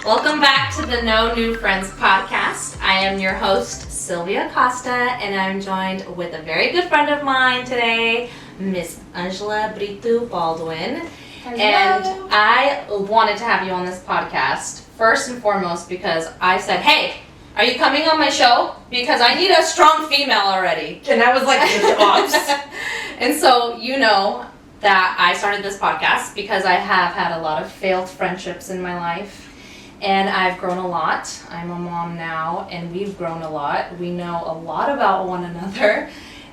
Welcome back to the No New Friends podcast. I am your host, Silvia Costa, and I'm joined with a very good friend of mine today, Miss Angela Brito Baldwin. Hello. And I wanted to have you on this podcast, first and foremost, because I said, hey, are you coming on my show? Because I need a strong female already. And that was like the odds. And so you know that I started this podcast because I have had a lot of failed friendships in my life. And I've grown a lot. I'm a mom now, and we've grown a lot. We know a lot about one another.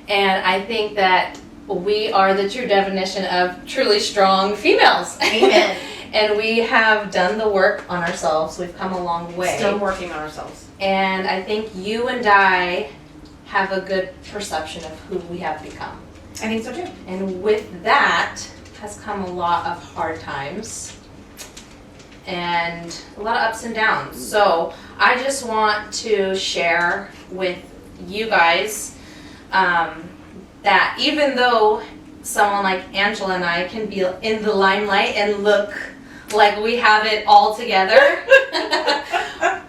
And I think that we are the true definition of truly strong females. Amen. And we have done the work on ourselves. We've come a long way. Still working on ourselves. And I think you and I have a good perception of who we have become. I think so too. And with that has come a lot of hard times and a lot of ups and downs. So I just want to share with you guys that even though someone like Angela and I can be in the limelight and look like we have it all together,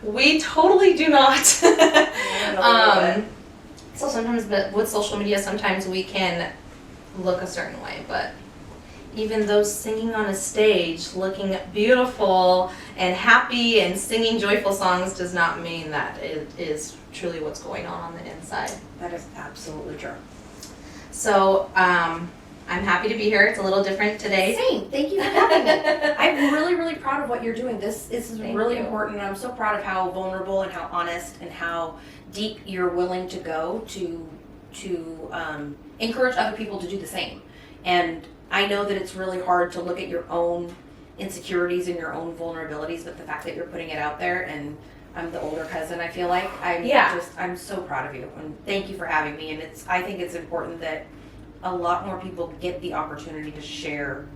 we totally do not. So sometimes, but with social media, sometimes we can look a certain way, but even those singing on a stage, looking beautiful and happy and singing joyful songs does not mean that it is truly what's going on the inside. That is absolutely true. So, I'm happy to be here. It's a little different today. Same. Thank you for having me. I'm really, really proud of what you're doing. This is Thank really you. important, and I'm so proud of how vulnerable and how honest and how deep you're willing to go to encourage other people to do the same. And I know that it's really hard to look at your own insecurities and your own vulnerabilities, but the fact that you're putting it out there, and I'm the older cousin, I feel like I'm so proud of you, and thank you for having me. And I think it's important that a lot more people get the opportunity to share.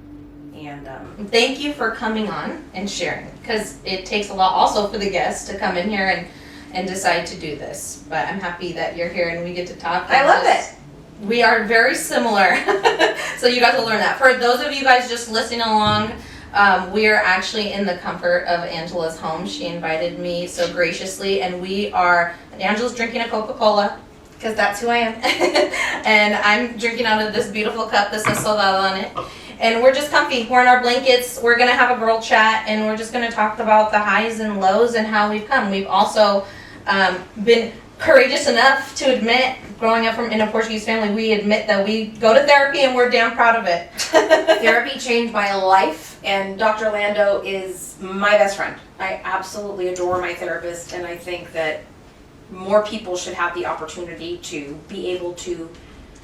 And Thank you for coming on and sharing, because it takes a lot also for the guests to come in here and decide to do this. But I'm happy that you're here and we get to talk. I love it. We are very similar, so you guys will learn that. For those of you guys just listening along, we are actually in the comfort of Angela's home. She invited me so graciously, and Angela's drinking a Coca-Cola, because that's who I am. And I'm drinking out of this beautiful cup that says Soldado on it. And we're just comfy. We're in our blankets. We're going to have a girl chat, and we're just going to talk about the highs and lows and how we've come. We've also been courageous enough to admit, growing up in a Portuguese family, we admit that we go to therapy and we're damn proud of it. Therapy changed my life, and Dr. Lando is my best friend. I absolutely adore my therapist, and I think that more people should have the opportunity to be able to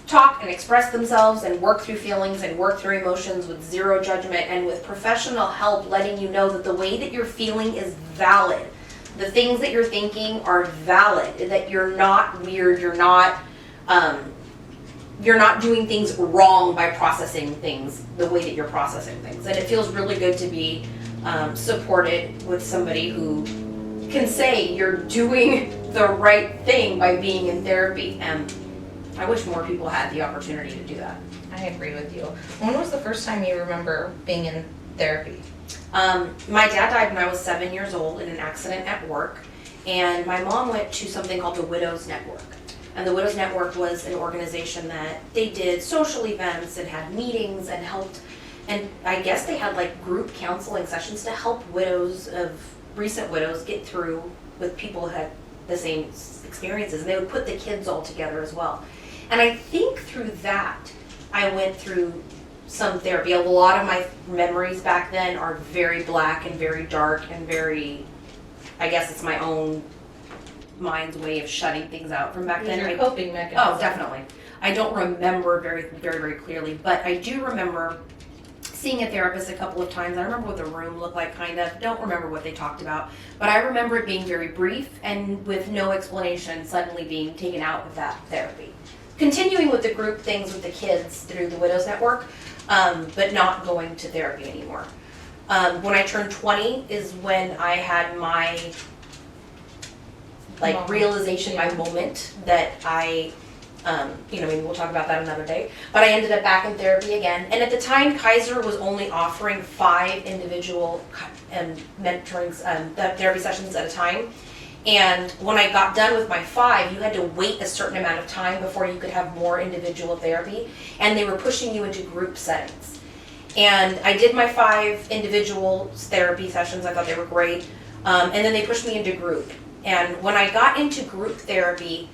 talk and express themselves and work through feelings and work through emotions with zero judgment, and with professional help letting you know that the way that you're feeling is valid. The things that you're thinking are valid, that you're not weird, you're not doing things wrong by processing things the way that you're processing things. And it feels really good to be supported with somebody who can say you're doing the right thing by being in therapy. And I wish more people had the opportunity to do that. I agree with you. When was the first time you remember being in therapy? My dad died when I was 7 years old in an accident at work, and my mom went to something called the Widows Network. And the Widows Network was an organization that they did social events and had meetings and helped, and I guess they had like group counseling sessions to help recent widows get through with people who had the same experiences, and they would put the kids all together as well. And I think through that, I went through some therapy. A lot of my memories back then are very black and very dark and very, I guess it's my own mind's way of shutting things out from back then. Your coping mechanism. Oh, definitely. I don't remember very, very, very clearly, but I do remember seeing a therapist a couple of times. I remember what the room looked like, kind of. Don't remember what they talked about, but I remember it being very brief and with no explanation, suddenly being taken out of that therapy. Continuing with the group things with the kids through the Widows Network, but not going to therapy anymore. When I turned 20 is when I had my realization, my moment that I maybe we'll talk about that another day. But I ended up back in therapy again. And at the time, Kaiser was only offering 5 individual mentoring the therapy sessions at a time. And when I got done with my 5, you had to wait a certain amount of time before you could have more individual therapy. And they were pushing you into group settings. And I did my 5 individual therapy sessions. I thought they were great. And then they pushed me into group. And when I got into group therapy,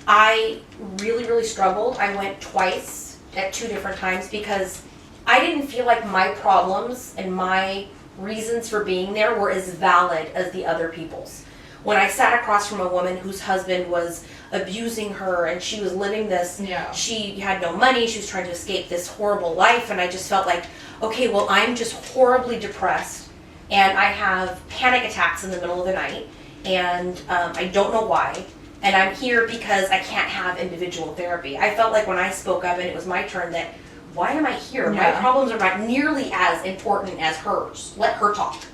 I really, really struggled. I went twice at 2 different times because I didn't feel like my problems and my reasons for being there were as valid as the other people's. When I sat across from a woman whose husband was abusing her and she was living this, she had no money, she was trying to escape this horrible life, and I just felt like, okay, well, I'm just horribly depressed and I have panic attacks in the middle of the night and I don't know why, and I'm here because I can't have individual therapy. I felt like when I spoke up and it was my turn that, why am I here? My problems are not nearly as important as hers. Let her talk.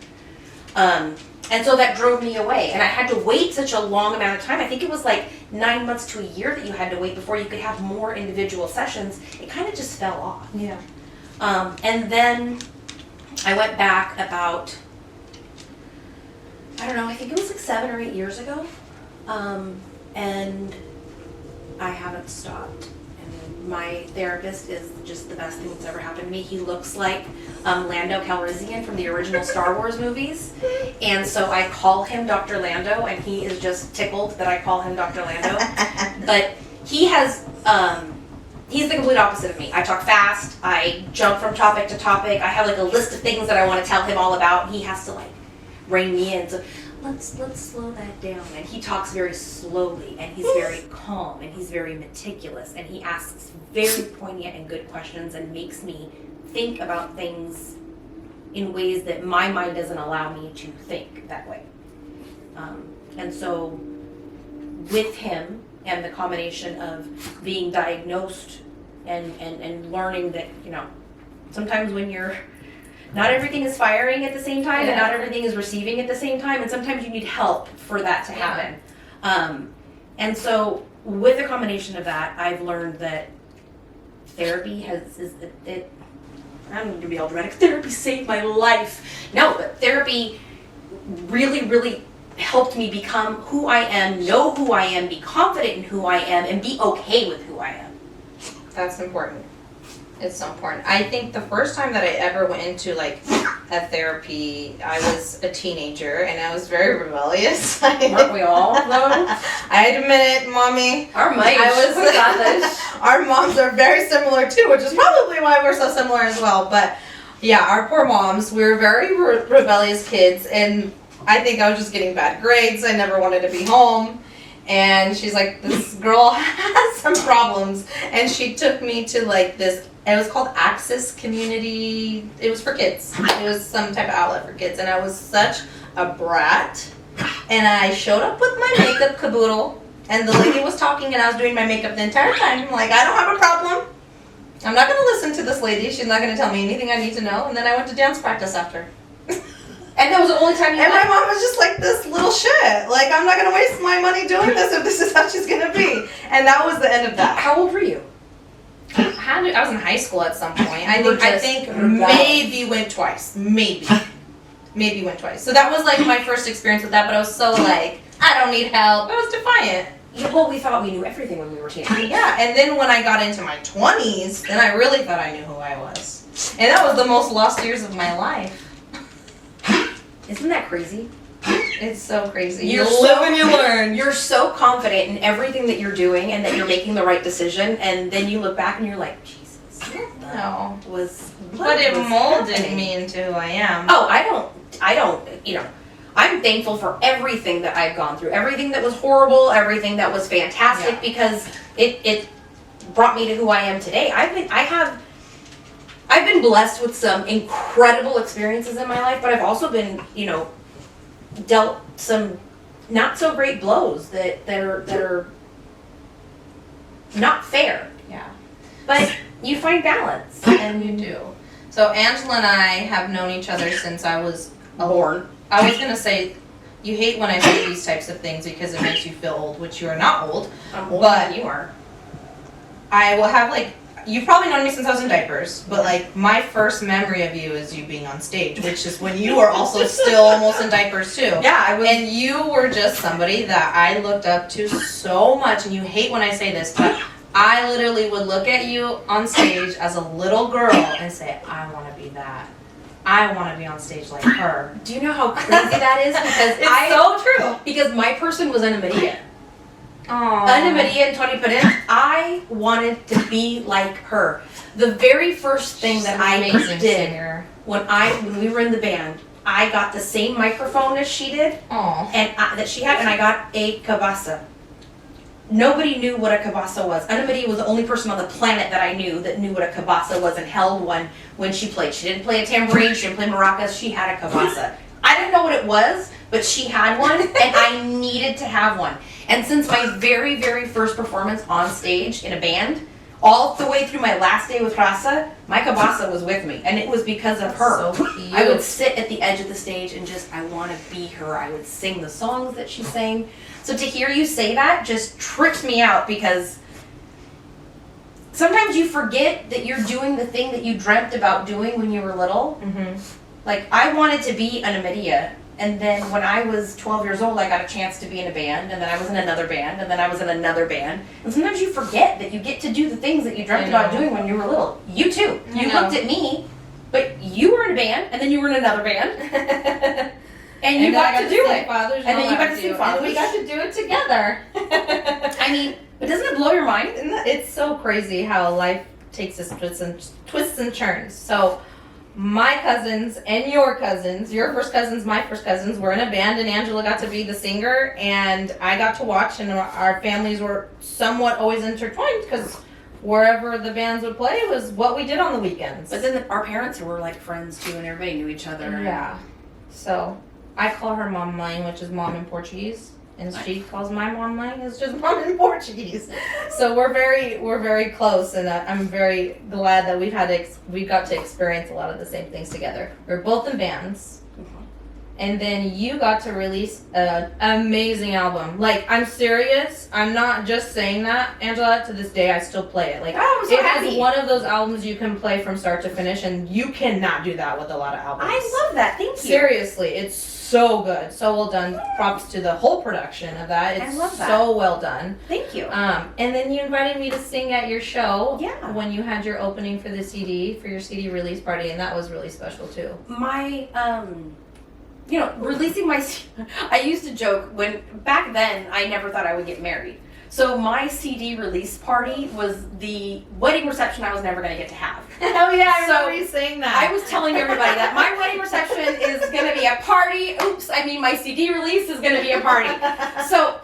And so that drove me away. And I had to wait such a long amount of time. I think it was like 9 months to a year that you had to wait before you could have more individual sessions. It kind of just fell off. Yeah. And then I went back about, I don't know, I think it was like 7 or 8 years ago. And I haven't stopped. And my therapist is just the best thing that's ever happened to me. He looks like Lando Calrissian from the original Star Wars movies. And so I call him Dr. Lando, and he is just tickled that I call him Dr. Lando. But he has, he's the complete opposite of me. I talk fast, I jump from topic to topic, I have like a list of things that I want to tell him all about. He has to like rein me in. So let's slow that down. And he talks very slowly, and he's very calm, and he's very meticulous, and he asks very poignant and good questions and makes me think about things in ways that my mind doesn't allow me to think that way. And so with him and the combination of being diagnosed and learning that, you know, sometimes when you're, not everything is firing at the same time, and not everything is receiving at the same time, and sometimes you need help for that to happen. And so with the combination of that, I've learned that therapy I'm going to be all dramatic. Therapy saved my life. No, but therapy really, really helped me become who I am, know who I am, be confident in who I am, and be okay with who I am. That's important. It's so important. I think the first time that I ever went into like a therapy, I was a teenager and I was very rebellious. Aren't we all, though? I admit it, Mommy. Our moms. Our moms are very similar too, which is probably why we're so similar as well. But yeah, our poor moms, we were very rebellious kids, and I think I was just getting bad grades. I never wanted to be home. And she's like, this girl has some problems. And she took me to like this, it was called Access Community. It was for kids. It was some type of outlet for kids. And I was such a brat. And I showed up with my makeup caboodle. And the lady was talking and I was doing my makeup the entire time. I'm like, I don't have a problem. I'm not going to listen to this lady. She's not going to tell me anything I need to know. And then I went to dance practice after. And that was the only time you And my mom was just like, this little shit. Like, I'm not going to waste my money doing this if this is how she's going to be. And that was the end of that. How old were you? I was in high school at some point. I think maybe went twice. Maybe went twice. So that was like my first experience with that, but I was so like, I don't need help. I was defiant. Yeah, well, we thought we knew everything when we were teenagers. Yeah, and then when I got into my 20s, then I really thought I knew who I was. And that was the most lost years of my life. Isn't that crazy? It's so crazy. You live and you learn. You're so confident in everything that you're doing and that you're making the right decision, and then you look back and you're like, Jesus, No. what it was molded happening? me into who I am. Oh, I don't, you know, I'm thankful for everything that I've gone through, everything that was horrible, everything that was fantastic, because it brought me to who I am today. I've been blessed with some incredible experiences in my life, but I've also been, you know, dealt some not so great blows that are not fair. Yeah. But you find balance. And you do. So Angela and I have known each other since I was Born. I was gonna say, you hate when I say these types of things because it makes you feel old, which you are not old. I'm older than you are. I will have like, you've probably known me since I was in diapers, but like my first memory of you is you being on stage, which is when you were also still almost in diapers too. Yeah, I was. And you were just somebody that I looked up to so much, and you hate when I say this, but I literally would look at you on stage as a little girl and say, I want to be that. I want to be on stage like her. Do you know how crazy that is? Because It's so true. Because my person was Ana Maria. Aww. Ana Maria and Tony Perez, I wanted to be like her. The very first thing She's that an I amazing did singer. when we were in the band, I got the same microphone as she did, Aw. and that she had, and I got a cabasa. Nobody knew what a cabasa was. Ana Maria was the only person on the planet that I knew that knew what a cabasa was and held one when she played. She didn't play a tambourine, she didn't play maracas, she had a cabasa. I didn't know what it was, but she had one, and I needed to have one. And since my very, very first performance on stage in a band, all the way through my last day with Raza, my cabasa was with me, and it was because of her. So cute. I would sit at the edge of the stage and just, I want to be her. I would sing the songs that she sang. So to hear you say that just trips me out, because sometimes you forget that you're doing the thing that you dreamt about doing when you were little. Mm-hmm. Like, I wanted to be Ana Maria, and then when I was 12 years old, I got a chance to be in a band, and then I was in another band, and then I was in another band. And sometimes you forget that you get to do the things that you dreamt about doing when you were little. You too. You looked at me, but you were in a band, and then you were in another band. And you got to do it. Fathers, And then you got to sing Fathers. And we got to do it together. I mean, but doesn't it blow your mind? It's so crazy how life takes us twists and turns. So my cousins and your first cousins, my first cousins, were in a band, and Angela got to be the singer, and I got to watch, and our families were somewhat always intertwined, because wherever the bands would play was what we did on the weekends. But then our parents were like friends too, and everybody knew each other. Yeah. So I call her Mom Lang, which is mom in Portuguese, and she calls my Mom Lang is just mom in Portuguese. So we're very close, and I'm very glad that we got to experience a lot of the same things together. We're both in bands. And then you got to release an amazing album. Like, I'm serious. I'm not just saying that, Angela. To this day, I still play it. Like, I'm so happy. It is one of those albums you can play from start to finish, and you cannot do that with a lot of albums. I love that. Thank you. Seriously, it's so good. So well done. Props to the whole production of that. It's I love that. so well done. Thank you. And then you invited me to sing at your show. Yeah. When you had your opening for the CD, for your CD release party, and that was really special too. My releasing my, I used to joke when, back then, I never thought I would get married. So my CD release party was the wedding reception I was never going to get to have. Oh yeah, I So, remember you saying that. I was telling everybody that my wedding reception is going to be a party. My CD release is going to be a party. So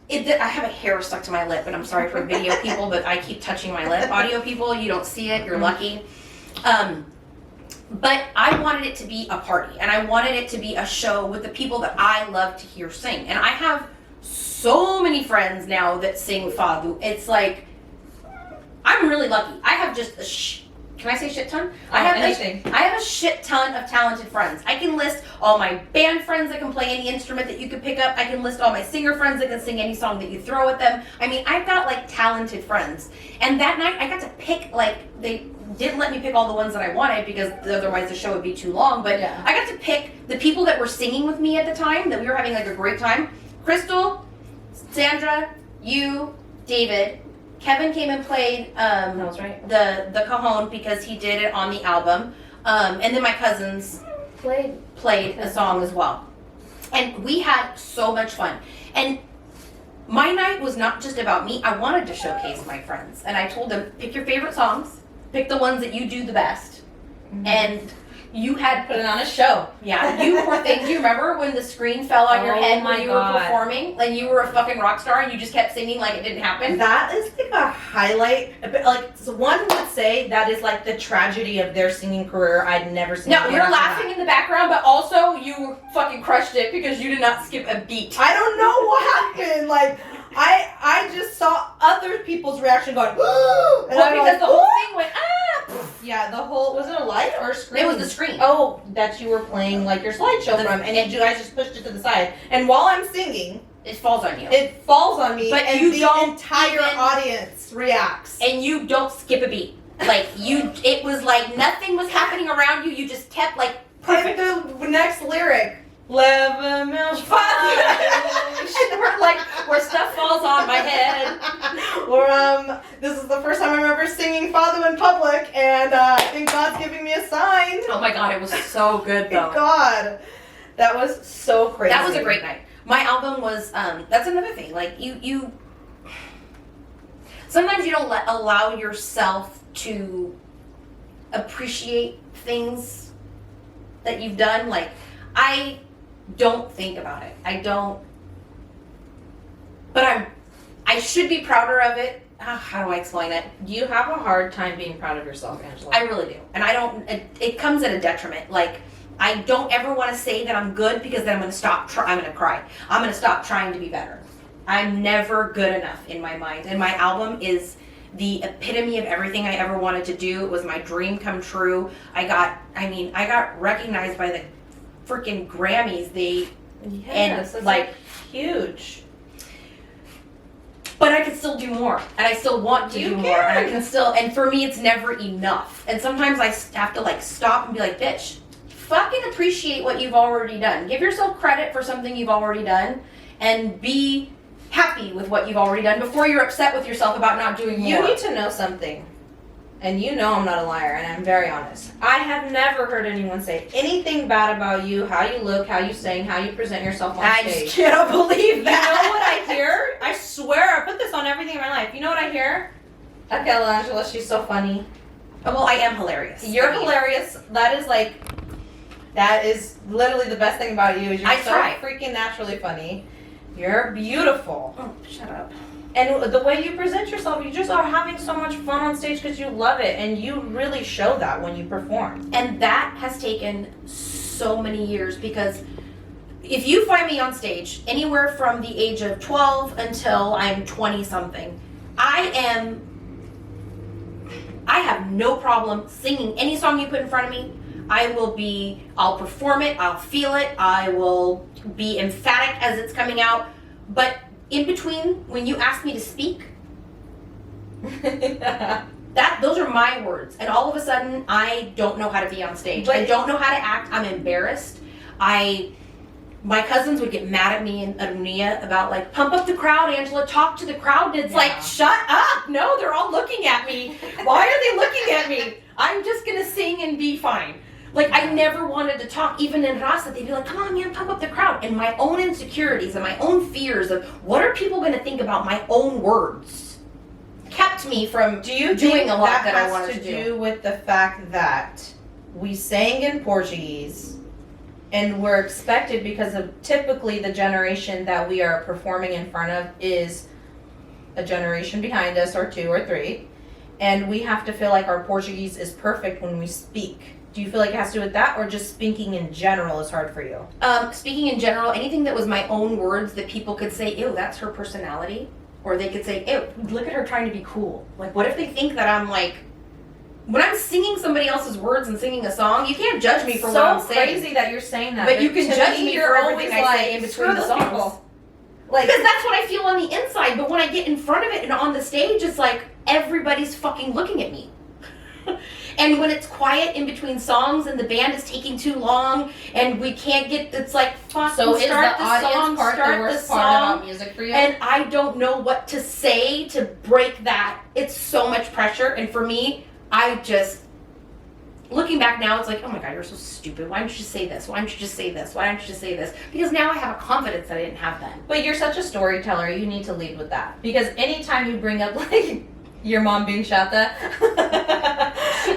I have a hair stuck to my lip, and I'm sorry for video people, but I keep touching my lip. Audio people, you don't see it, you're lucky. But I wanted it to be a party, and I wanted it to be a show with the people that I love to hear sing. And I have so many friends now that sing Fado. It's like, I'm really lucky. I have just can I say shit ton? I have a shit ton of talented friends. I can list all my band friends that can play any instrument that you could pick up. I can list all my singer friends that can sing any song that you throw at them. I mean, I've got like talented friends. And that night I got to pick, they didn't let me pick all the ones that I wanted because otherwise the show would be too long. But yeah. I got to pick the people that were singing with me at the time, that we were having like a great time. Crystal, Sandra, you, David. Kevin came and played that was right. the cajon because he did it on the album. And then my cousins played a song as well. And we had so much fun. And my night was not just about me. I wanted to showcase my friends. And I told them, pick your favorite songs. Pick the ones that you do the best. Mm-hmm. And you had put it on a show. Yeah, you poor thing. Do you remember when the screen fell on your head when you were performing? And you were a fucking rock star and you just kept singing like it didn't happen? That is like a highlight. So one would say that is like the tragedy of their singing career. I'd never seen. No, you're laughing in the background, but also you fucking crushed it because you did not skip a beat. I don't know what happened. Like, I just saw other people's reaction going, well, because the whole thing went, Yeah, was it a light or a screen? It was the screen. Oh, that you were playing like your slideshow from, and you guys just pushed it to the side. And while I'm singing, It falls on you. It falls on me, But and you the don't entire even- audience reacts. And you don't skip a beat. Like, it was like nothing was happening around you. You just kept, like, perfect. And the next lyric, Leva meus And we're like, where stuff falls on my head. Or, this is the first time I remember singing Fado in public, and I think God's giving me a sign. Oh my God, it was so good though. Thank God. That was so crazy. That was a great night. My album was, that's another thing. Like, you sometimes you don't allow yourself to appreciate things that you've done. Like, I don't think about it. I don't, but I should be prouder of it. How do I explain it? You have a hard time being proud of yourself, Angela. I really do. And I don't, it comes at a detriment. Like, I don't ever want to say that I'm good because then I'm going to stop, I'm going to cry. I'm going to stop trying to be better. I'm never good enough in my mind. And my album is the epitome of everything I ever wanted to do. It was my dream come true. I got recognized by the freaking Grammys. Yes, that's like huge. But I can still do more, and I still want to You do can. more, and I can still, and for me, it's never enough. And sometimes I have to like stop and be like, bitch, fucking appreciate what you've already done. Give yourself credit for something you've already done, and be happy with what you've already done before you're upset with yourself about not doing more. You need to know something. And you know I'm not a liar, and I'm very honest. I have never heard anyone say anything bad about you, how you look, how you sing, how you present yourself on I stage. just can't believe You that. know what I hear? I swear, I put this on everything in my life. You know what I hear? Okay, Angela, she's so funny. Well, I am hilarious. You're I mean, hilarious. That is literally the best thing about you is you're I so try. freaking naturally funny. You're beautiful. Oh, shut up. And the way you present yourself, you just are having so much fun on stage because you love it, and you really show that when you perform. And that has taken so many years, because if you find me on stage anywhere from the age of 12 until I'm 20 something, I have no problem singing any song you put in front of me. I'll perform it, I'll feel it, I will be emphatic as it's coming out. But in between, when you ask me to speak, those are my words. And all of a sudden, I don't know how to be on stage. I don't know how to act. I'm embarrassed. My cousins would get mad at me and Arunia about like, pump up the crowd, Angela, talk to the crowd. And it's like, shut up. No, they're all looking at me. Why are they looking at me? I'm just going to sing and be fine. Like, I never wanted to talk. Even in Rasa, they'd be like, come on, man, pump up the crowd. And my own insecurities and my own fears of what are people going to think about my own words kept me from doing a lot that I wanted to do. Has to do with the fact that we sang in Portuguese and we're expected, because of typically the generation that we are performing in front of is a generation behind us, or two or three, and we have to feel like our Portuguese is perfect when we speak. Do you feel like it has to do with that, or just speaking in general is hard for you? Speaking in general, anything that was my own words that people could say, ew, that's her personality. Or they could say, ew, look at her trying to be cool. Like, what if they think that I'm like, when I'm singing somebody else's words and singing a song, you can't judge me for what I'm saying. So crazy that you're saying that. But you can to judge me you're for everything always I say in between screw the those songs. people. Like, Because that's what I feel on the inside. But when I get in front of it and on the stage, it's like everybody's fucking looking at me. And when it's quiet in between songs and the band is taking too long and we can't get, it's like, fuck, so is the start the audience song, part the start the worst part song. about music for you? And I don't know what to say to break that. It's so much pressure. And for me, I just, looking back now, it's like, oh my God, you're so stupid. Why don't you just say this? Why don't you just say this? Why don't you just say this? Because now I have a confidence that I didn't have then. But you're such a storyteller, you need to lead with that. Because anytime you bring up, like, your mom being chata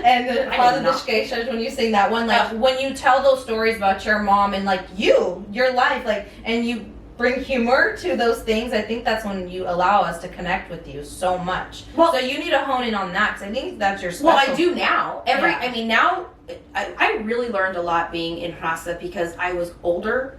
and the Fado-De when you sing that one, like, when you tell those stories about your mom and, like, your life, like, and you bring humor to those things, I think that's when you allow us to connect with you so much. Well, so you need to hone in on that, because I think that's your special. Well, I do now. Yeah. I mean, now, I really learned a lot being in Rasa because I was older.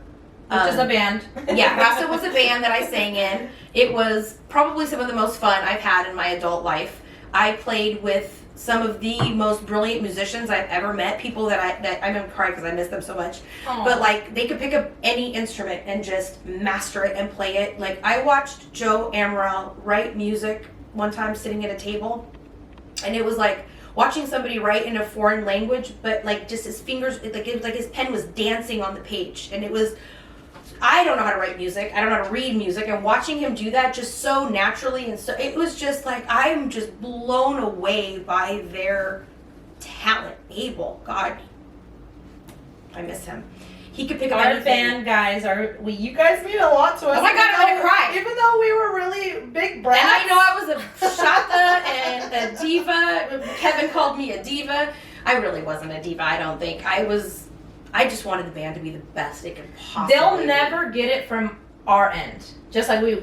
Which is a band. Yeah, Rasa was a band that I sang in. It was probably some of the most fun I've had in my adult life. I played with some of the most brilliant musicians I've ever met. People that I'm gonna cry because I miss them so much. Aw. But like they could pick up any instrument and just master it and play it. Like I watched Joe Amaral write music one time sitting at a table, and it was like watching somebody write in a foreign language, but like just his fingers, like it was like his pen was dancing on the page, and it was. I don't know how to write music. I don't know how to read music, and watching him do that just so naturally, and so it was just like I'm just blown away by their talent. Abel, God, I miss him. He could pick up Our anything. band guys you guys mean a lot to us. Oh my God, I'm gonna cry. Even though we were really big brats. And I know I was a shata and a diva. Kevin called me a diva. I really wasn't a diva. I don't think I just wanted the band to be the best it could possibly They'll be. never get it from our end. Just like we,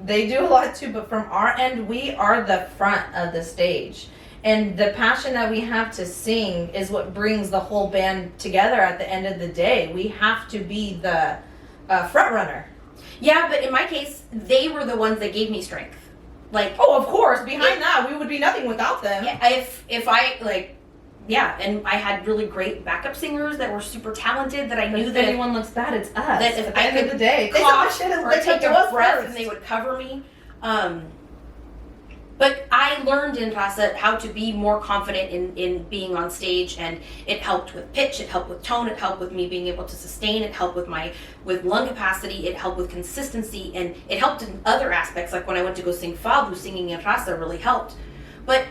they do a lot too, but from our end, we are the front of the stage. And the passion that we have to sing is what brings the whole band together at the end of the day. We have to be the front runner. Yeah, but in my case, they were the ones that gave me strength. Like, Oh, of course. Behind that, we would be nothing without them. if I like, yeah, and I had really great backup singers that were super talented that I knew If that anyone looks bad, it's us. that if at the I end of could the day, they cough shit and or they take come a to us breath first. and they would cover me. But I learned in Costa how to be more confident in being on stage, and it helped with pitch, it helped with tone, it helped with me being able to sustain, it helped with lung capacity, it helped with consistency, and it helped in other aspects, like when I went to go sing Fado, singing in Costa really helped. But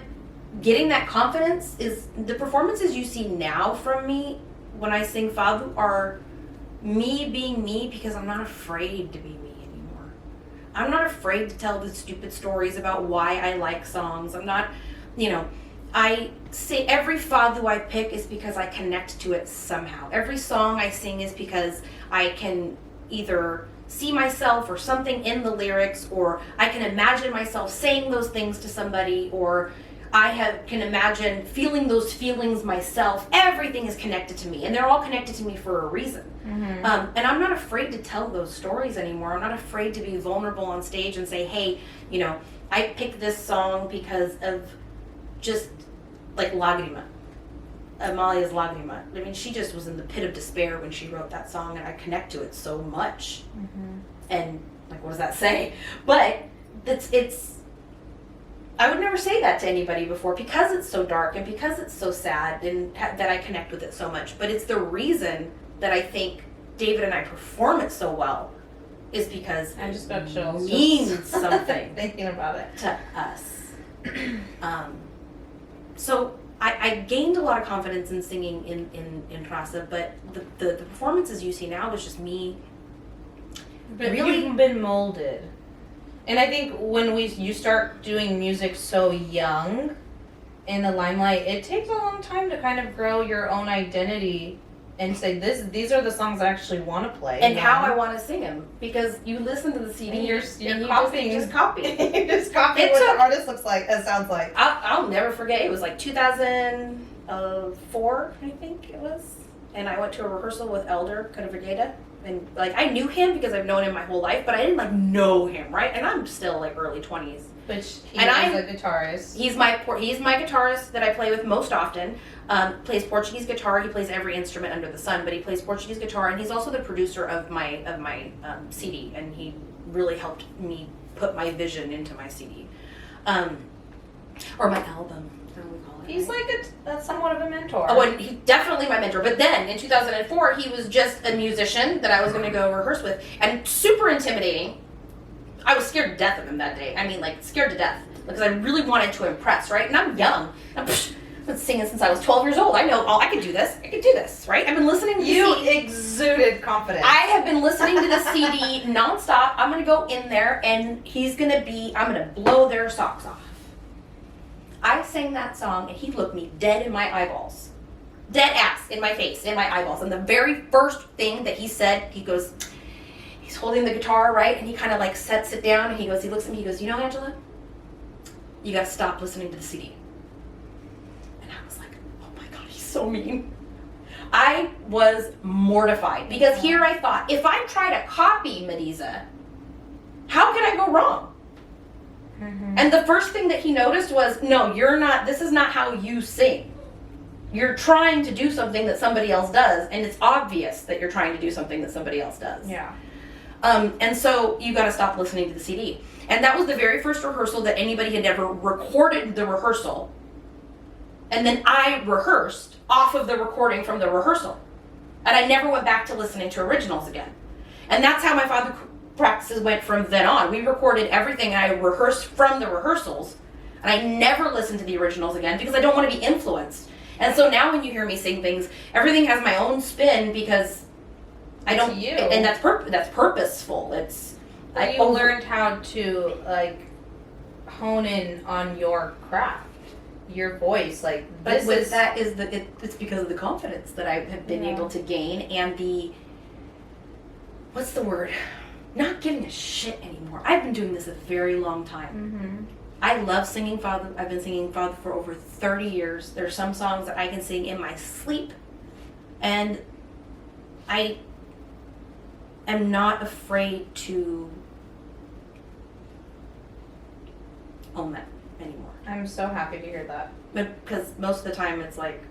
getting that confidence is, the performances you see now from me when I sing Fado are me being me because I'm not afraid to be me anymore. I'm not afraid to tell the stupid stories about why I like songs. I'm not, I say every Fado I pick is because I connect to it somehow. Every song I sing is because I can either see myself or something in the lyrics, or I can imagine myself saying those things to somebody, or can imagine feeling those feelings myself. Everything is connected to me, and they're all connected to me for a reason. Mm-hmm. And I'm not afraid to tell those stories anymore. I'm not afraid to be vulnerable on stage and say, hey, I picked this song because of just like Lagrima. Amalia's Lagrima. I mean, she just was in the pit of despair when she wrote that song, and I connect to it so much. Mm-hmm. And like, what does that say? But it's I would never say that to anybody before because it's so dark and because it's so sad, and that I connect with it so much. But it's the reason that I think David and I perform it so well is because I just got chills. it means something Thinking about it. to us. So I gained a lot of confidence in singing in Costa, but the performances you see now is just me. But Really? you've been molded. And I think when you start doing music so young in the limelight, it takes a long time to kind of grow your own identity and say these are the songs I actually want to play. And how I want to sing them, because you listen to the CD And you're and you copying. just copy. You just copy It what took- the artist looks like, sounds like. I'll never forget. It was like 2004, I think it was, and I went to a rehearsal with Elder Cadavregeda, and like I knew him because I've known him my whole life, but I didn't like know him, right? And I'm still like early 20s. Which he And is a guitarist. He's my guitarist that I play with most often. Plays Portuguese guitar. He plays every instrument under the sun, but he plays Portuguese guitar, and he's also the producer of my CD, and he really helped me put my vision into my CD, or my album. How do we call it? He's like a somewhat of a mentor. Oh, and he's definitely my mentor. But then in 2004, he was just a musician that I was going to go rehearse with, and super intimidating. I was scared to death of him that day. I mean, like, scared to death. Because I really wanted to impress, right? And I'm young. I've been singing since I was 12 years old. I know, I could do this. I could do this, right? I've been listening to You the CD. exuded confidence. I have been listening to the CD nonstop. I'm going to go in there, and I'm going to blow their socks off. I sang that song, and he looked me dead in my eyeballs. Dead ass in my face, in my eyeballs. And the very first thing that he said, he goes, he's holding the guitar, right? And he kind of like sets it down, and he looks at me, he goes, Angela, you got to stop listening to the CD. And I was like, oh my God, he's so mean. I was mortified because here I thought, if I try to copy Mediza, how can I go wrong? And the first thing that he noticed was, no, this is not how you sing. You're trying to do something that somebody else does, and it's obvious that you're trying to do something that somebody else does. Yeah. And so you got to stop listening to the CD. And that was the very first rehearsal that anybody had ever recorded the rehearsal. And then I rehearsed off of the recording from the rehearsal. And I never went back to listening to originals again. And that's how my father practices went from then on. We recorded everything, and I rehearsed from the rehearsals. And I never listened to the originals again because I don't want to be influenced. And so now when you hear me sing things, everything has my own spin because I don't. You. And that's purposeful. You learned how to like hone in on your craft, your voice. Like, But it's because of the confidence that I have been able to gain, and the, what's the word? Not giving a shit anymore. I've been doing this a very long time. I love singing Fado. I've been singing Fado for over 30 years. There are some songs that I can sing in my sleep, and I am not afraid to own that anymore. I'm so happy to hear that. But because most of the time it's like,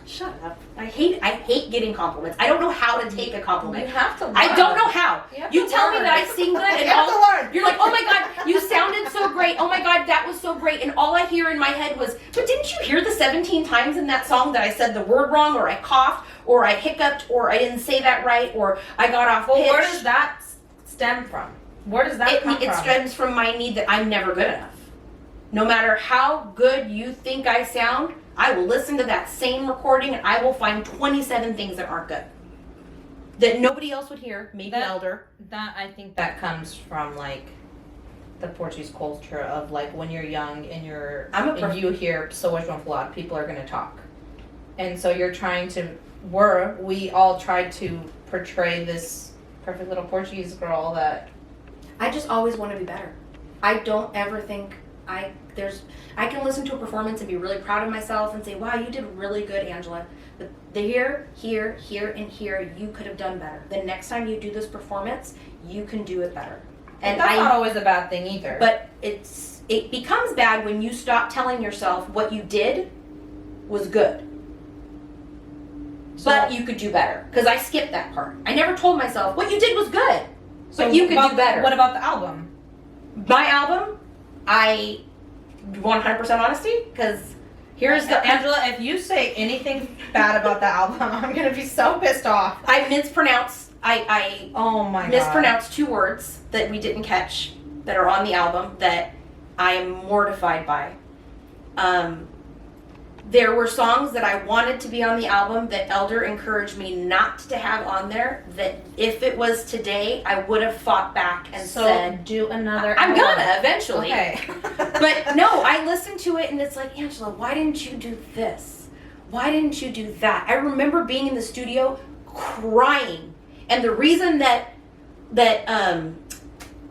shut up. I hate getting compliments. I don't know how to take a compliment. You have to learn. I don't know how. You tell me that I sing good and You have to learn. you're like, oh my God, you sounded so great. Oh my God, that was so great. And all I hear in my head was, but didn't you hear the 17 times in that song that I said the word wrong, or I coughed, or I hiccuped, or I didn't say that right, or I got off pitch? Well, where does that stem from? Where does that come from? It stems from my need that I'm never good enough. No matter how good you think I sound, I will listen to that same recording and I will find 27 things that aren't good. That nobody else would hear, maybe Elder. That I think that comes from like the Portuguese culture of like when you're young and you hear so much from a lot, people are gonna talk. And so you're trying to we all tried to portray this perfect little Portuguese girl that I just always want to be better. I don't ever think I can listen to a performance and be really proud of myself and say, wow, you did really good, Angela. But here, and here, you could have done better. The next time you do this performance, you can do it better. And that's not always a bad thing either. But it becomes bad when you stop telling yourself what you did was good. But you could do better. Because I skipped that part. I never told myself, what you did was good. But you could do better. What about the album? My album, I 100% honesty, because here's the Angela, if you say anything bad about the album, I'm gonna be so pissed off. I mispronounced. I oh my God. Mispronounced 2 words that we didn't catch that are on the album that I am mortified by. There were songs that I wanted to be on the album that Elder encouraged me not to have on there, that if it was today, I would have fought back and said, do another I'm album. gonna eventually. Okay. But no, I listened to it and it's like, Angela, why didn't you do this? Why didn't you do that? I remember being in the studio crying. And the reason that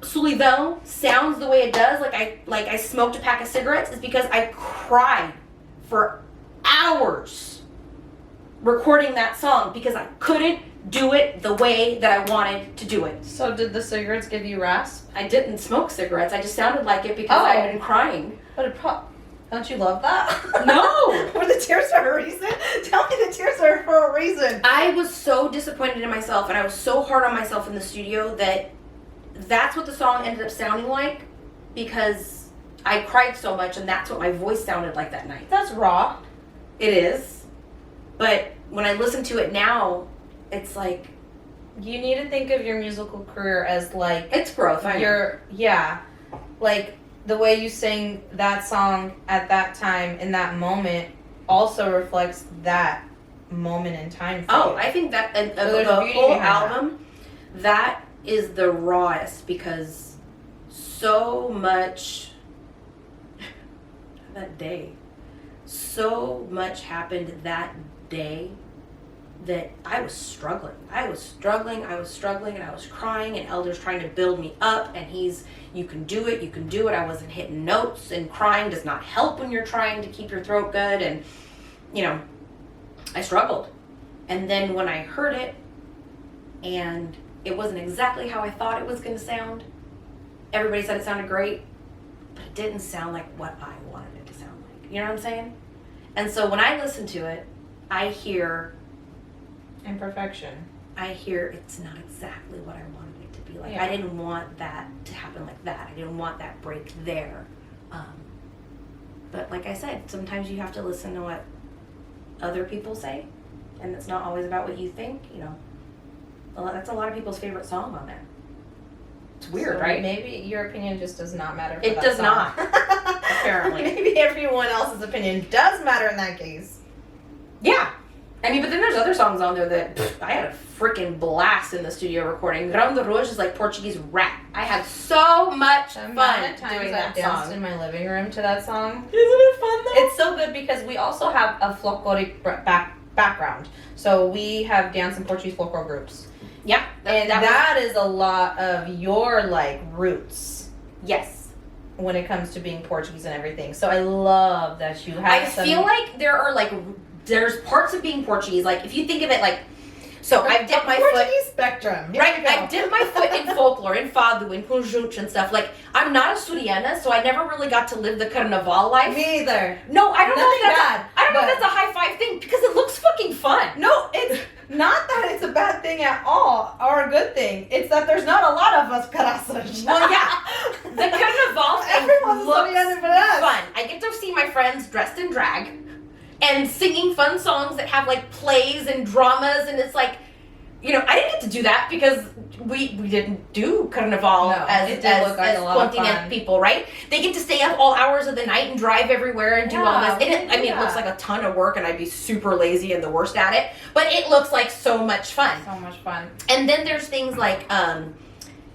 Silvia sounds the way it does, like I smoked a pack of cigarettes, is because I cried for hours recording that song because I couldn't do it the way that I wanted to do it. So did the cigarettes give you rasp? I didn't smoke cigarettes. I just sounded like it because I had been crying. But don't you love that? No. Were the tears for a reason? Tell me the tears are for a reason. I was so disappointed in myself and I was so hard on myself in the studio that that's what the song ended up sounding like, because I cried so much and that's what my voice sounded like that night. That's raw. It is. But when I listen to it now, it's like, you need to think of your musical career as like it's growth. Like the way you sang that song at that time in that moment also reflects that moment in time for you. I think that there's the beauty whole behind album, that is the rawest, because so much that day, so much happened that day that I was struggling. I was struggling, and I was crying, and Elder's trying to build me up, and you can do it. I wasn't hitting notes, and crying does not help when you're trying to keep your throat good, and, I struggled. And then when I heard it, and it wasn't exactly how I thought it was going to sound, everybody said it sounded great, but it didn't sound like what I wanted it to sound like. You know what I'm saying? And so when I listen to it, I hear Imperfection. it's not exactly what I wanted it to be like. Yeah. I didn't want that to happen like that. I didn't want that break there. But like I said, sometimes you have to listen to what other people say, and it's not always about what you think. You know, that's a lot of people's favorite song on there. It's weird, So right? Maybe your opinion just does not matter. For It that does song. not, apparently. Maybe everyone else's opinion does matter in that case. Yeah. I mean, but then there's other songs on there that I had a freaking blast in the studio recording. Grande Rouge is like Portuguese rap. I had so much The fun amount of times doing I've that danced song. in my living room to that song. Isn't it fun though? It's so good because we also have a folkloric background. So we have dance and Portuguese folklore groups. Yeah. And that is a lot of your like roots yes. when it comes to being Portuguese and everything. So I love that you have I feel like there's parts of being Portuguese, like if you think of it like, so I've dipped my foot. Portuguese spectrum. Here Right, we go. I've dipped my foot in folklore, in Fado, in conjunto and stuff. Like, I'm not a Suriana, so I never really got to live the carnaval life. Me either. No, I don't know if Nothing that's bad, I don't know if but- that's a high five thing, because it looks fucking fun. No, it's not that it's a bad thing at all or a good thing. It's that there's not a lot of us carasas. Well, yeah. The carnaval thing Everyone's looks Soriana but us. fun. I get to see my friends dressed in drag and singing fun songs that have like plays and dramas, and it's like, you know, I didn't get to do that because we didn't do carnaval No, as it did look like as a lot of continent fun. people, right? They get to stay up all hours of the night and drive everywhere and do all Yeah, this. And it, I mean, it looks like a ton of work, and I'd be super lazy and the worst at it. But it looks like so much fun. So much fun. And then there's things like,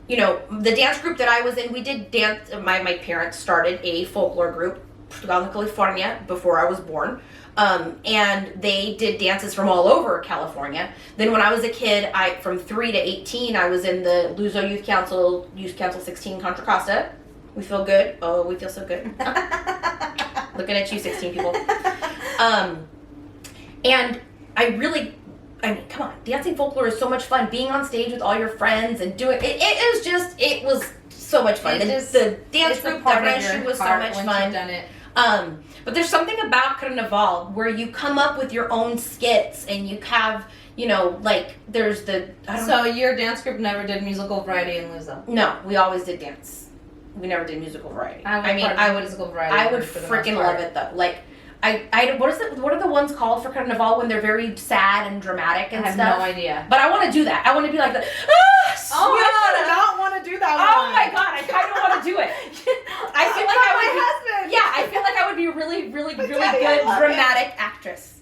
you know, the dance group that I was in, we did dance. My parents started a folklore group, Portugal, California, before I was born. And they did dances from all over California. Then when I was a kid, from 3 to 18, I was in the Luso Youth Council 16 Contra Costa. We feel good. Oh, we feel so good. Looking at you, 16 people. And I mean, come on, dancing folklore is so much fun. Being on stage with all your friends and doing it was so much fun. The dance group that ran through was so much fun. Done it. But there's something about Carnaval where you come up with your own skits and you have, you know, like there's So your dance group never did musical variety in Luso? No, we always did dance. We never did musical variety. I would musical variety. I would freaking love it though. Like, what are the ones called for Carnaval when they're very sad and dramatic and I have stuff? no idea. But I want to do that. I want to be like the, Oh, I do not want to do that oh one. my god, I kind of want to do it. I feel like I would. my husband. Yeah, I feel like I would be really, really, really Daddy, I good love dramatic actress.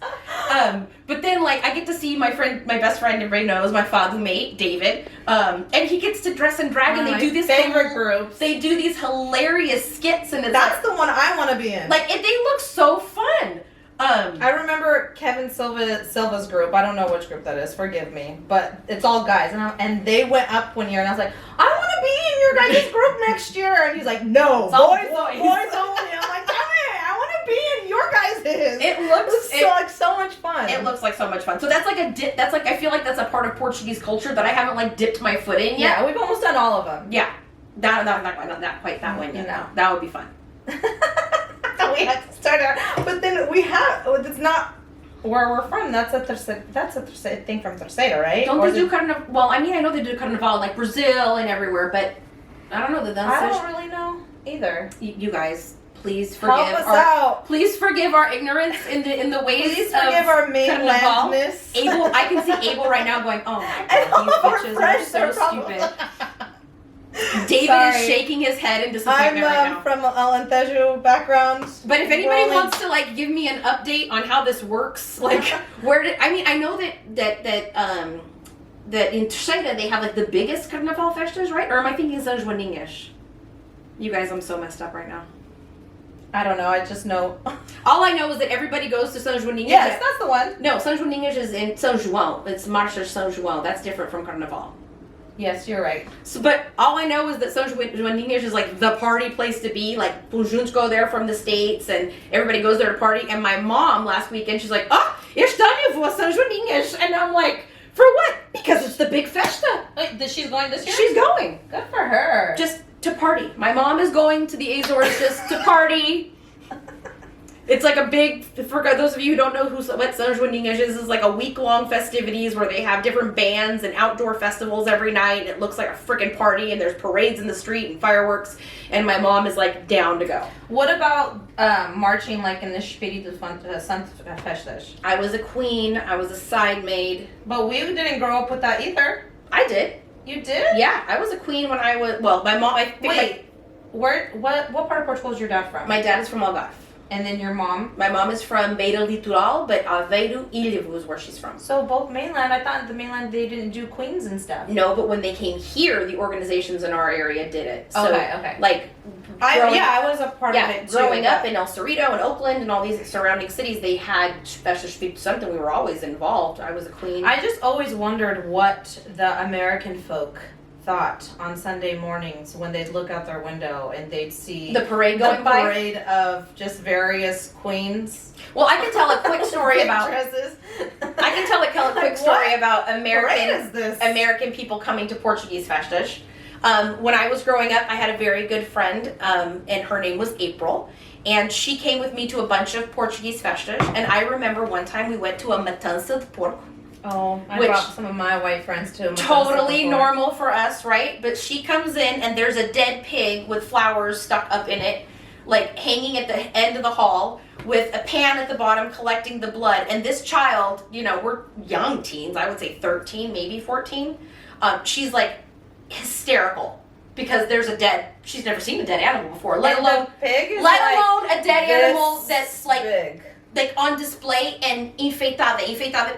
But then like I get to see my best friend, everybody knows, my Fado mate, David, and he gets to dress and drag, and they do these favorite groups. They do these hilarious skits, and it's That's the one I want to be in. they look so fun. I remember Kevin Silva's group. I don't know which group that is. Forgive me, but it's all guys, and they went up one year, and I was like, I want to be in your guys' group next year, and he's like, No, It's all boys boys. only. I'm like, damn it, I want to be in your guys'. It looks so much fun. It looks like so much fun. So that's like a dip. That's like I feel like that's a part of Portuguese culture that I haven't like dipped my foot in yet. Yeah, we've almost done all of them. Yeah, not quite that one yet. No. That would be fun. We have to start out, but then we have. It's not where we're from. That's a thing from Terceira, right? Don't Or they do carnaval? Well, I mean, I know they do carnaval in like Brazil and everywhere, but I don't know that I that's. don't really know either. You guys, please Help forgive us our. out. Please forgive our ignorance in the ways Please of forgive our carnaval. mainlandness. Abel, I can see Abel right now going, oh my And all of god, our these bitches are friends so are probably- stupid. David Sorry. is shaking his head in I'm disappointment right now. from an Alentejo background. But if anybody Rolling- wants to like give me an update on how this works, like I know that in China they have like the biggest carnaval festas, right? Or am I thinking São Joaninhas? You guys, I'm so messed up right now. I don't know. I just know. All I know is that everybody goes to São Joaninhas. Yes, that's the one. No, São Joaninhas is in São João. It's Marcha São João. That's different from Carnaval. Yes, you're right. So, but all I know is that São Joaninhas is like the party place to be. Like, Punjuns go there from the States, and everybody goes there to party. And my mom last weekend, she's like, este ano eu vou a São Joaninhas. And I'm like, for what? Because it's the big festa. Wait, she's going this year? She's going. Good for her. Just To party. My mom is going to the Azores just to party. It's like a big, for those of you who don't know what São Joaninhas is like a week-long festivities where they have different bands and outdoor festivals every night. And it looks like a freaking party, and there's parades in the street and fireworks. And my mom is like down to go. What about marching like in the Espírito Santo Festas? I was a queen. I was a side maid. But we didn't grow up with that either. I did. You did? Yeah, I was a queen when I was. Well, my mom. What part of Portugal is your dad from? My dad is from Olhos. And then your mom? My mom is from Beira Litoral, but Aveiro Ilhavo is where she's from. So both mainland. I thought the mainland they didn't do queens and stuff. No, but when they came here, the organizations in our area did it. So, Okay. Like, I was a part of it too. Growing up in El Cerrito and Oakland and all these surrounding cities, they had something. We were always involved. I was a queen. I just always wondered what the American folk thought on Sunday mornings when they'd look out their window and they'd see the parade going by. The parade of just various queens. Well, I can tell a quick story about. Dresses. I can tell a quick story about American people coming to Portuguese Fechados. When I was growing up, I had a very good friend, and her name was April. And she came with me to a bunch of Portuguese Fechados. And I remember one time we went to a matança de porco. Oh, I brought some of my white friends too. Totally normal for us, right? But she comes in and there's a dead pig with flowers stuck up in it, like hanging at the end of the hall with a pan at the bottom collecting the blood. And this child, we're young teens, I would say 13, maybe 14. She's like hysterical because she's never seen a dead animal before, let alone a dead animal that's like big. Like on display and enfeitada,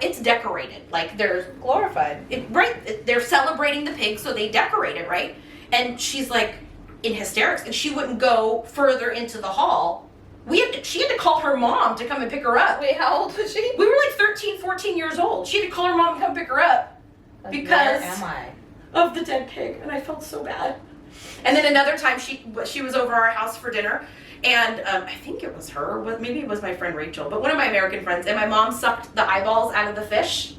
it's decorated. Like there's glorified. Right. They're celebrating the pig, so they decorate it, right? And she's like in hysterics, and she wouldn't go further into the hall. She had to call her mom to come and pick her up. Wait, how old was she? We were like 13, 14 years old. She had to call her mom and come pick her up because where am I? Of the dead pig, and I felt so bad. And then another time she was over our house for dinner. And I think it was her, maybe it was my friend Rachel, but one of my American friends, and my mom sucked the eyeballs out of the fish,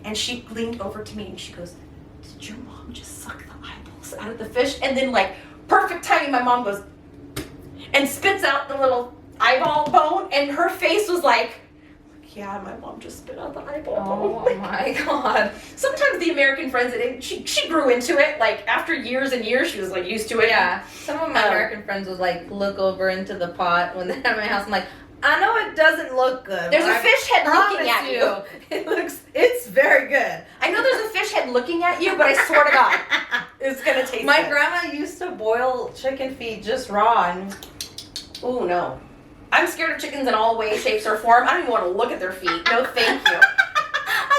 and she leaned over to me and she goes, "Did your mom just suck the eyeballs out of the fish?" And then like, perfect timing, my mom goes, and spits out the little eyeball bone, and her face was like, "Yeah, my mom just spit out the eyeball bone." Oh my God. Sometimes the American friends, she grew into it, like after years and years, she was like used to it. Yeah, some of my American friends would like look over into the pot when they're at my house. I'm like, I know it doesn't look good. There's a fish head looking at you. It's very good. I know there's a fish head looking at you, but I swear to God, it's gonna taste My good. grandma used to boil chicken feet just raw and. Oh no. I'm scared of chickens in all ways, shapes, or form. I don't even want to look at their feet. No, thank you.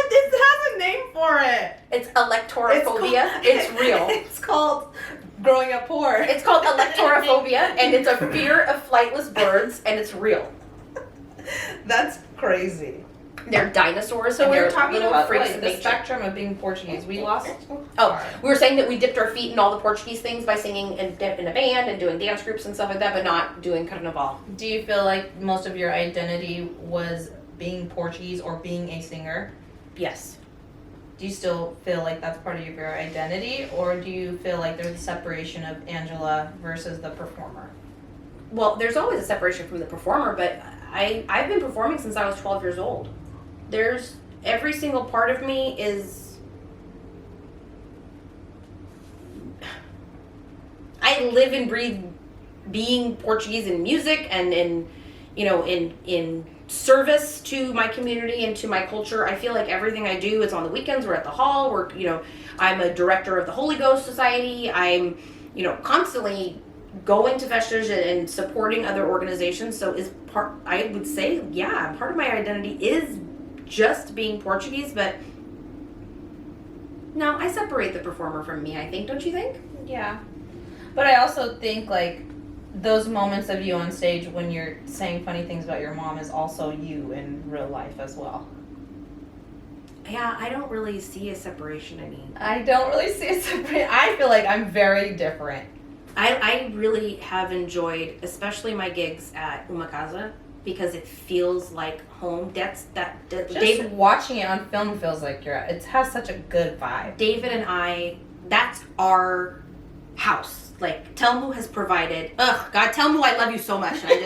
It has a name for it. It's electorophobia. It's real. It's called growing up poor. It's called electorophobia, and it's a fear of flightless birds, and it's real. That's crazy. They're dinosaurs. So and we were they're talking little about freaks like, of the nature. spectrum of being Portuguese. We lost. We were saying that we dipped our feet in all the Portuguese things by singing in a band and doing dance groups and stuff like that, but not doing carnaval. Do you feel like most of your identity was being Portuguese or being a singer? Yes. Do you still feel like that's part of your identity, or do you feel like there's a separation of Angela versus the performer? Well, there's always a separation from the performer, but I've been performing since I was 12 years old. There's every single part of me is. I live and breathe being Portuguese in music and in service to my community and to my culture. I feel like everything I do is on the weekends. We're at the hall. I'm a director of the Holy Ghost Society. I'm, constantly going to Fechados and supporting other organizations. So I would say, yeah, part of my identity is just being Portuguese, but no, I separate the performer from me, I think. Don't you think? Yeah. But I also think like those moments of you on stage when you're saying funny things about your mom is also you in real life as well. Yeah, I don't really see a separation. I don't really see a separation. I feel like I'm very different. I really have enjoyed, especially my gigs at Uma Casa, because it feels like home. Just David, watching it on film feels like it has such a good vibe. David and I, that's our house. Like, tell them who has provided. Ugh, God, tell them who I love you so much. And I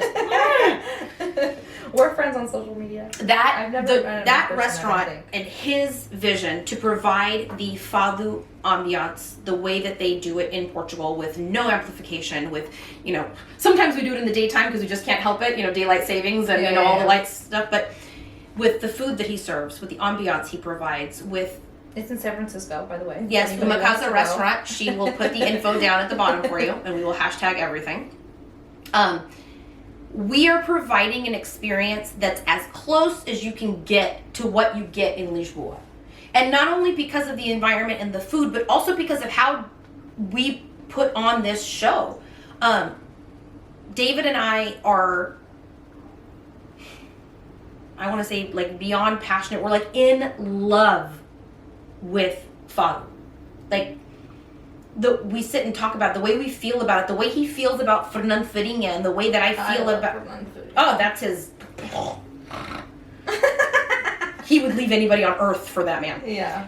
just We're friends on social media. that I've never met him in that person, restaurant I don't think. and his vision to provide the fado ambiance the way that they do it in Portugal with no amplification, with, you know, sometimes we do it in the daytime because we just can't help it, you know, daylight savings and Yeah, you know, all yeah. the lights stuff, but with the food that he serves, with the ambiance he provides, with It's in San Francisco, by the way. yes, the Anybody wants to Mikasa go. restaurant, she will put the info down at the bottom for you and we will hashtag everything. We are providing an experience that's as close as you can get to what you get in Lisboa. And not only because of the environment and the food, but also because of how we put on this show. David and I are, I want to say, like, beyond passionate. We're like in love with Fado. Like, we sit and talk about the way we feel about it, the way he feels about Fernando Farinha, and the way that I feel love about. Fernando Farinha. Oh, that's his. He would leave anybody on earth for that man. Yeah.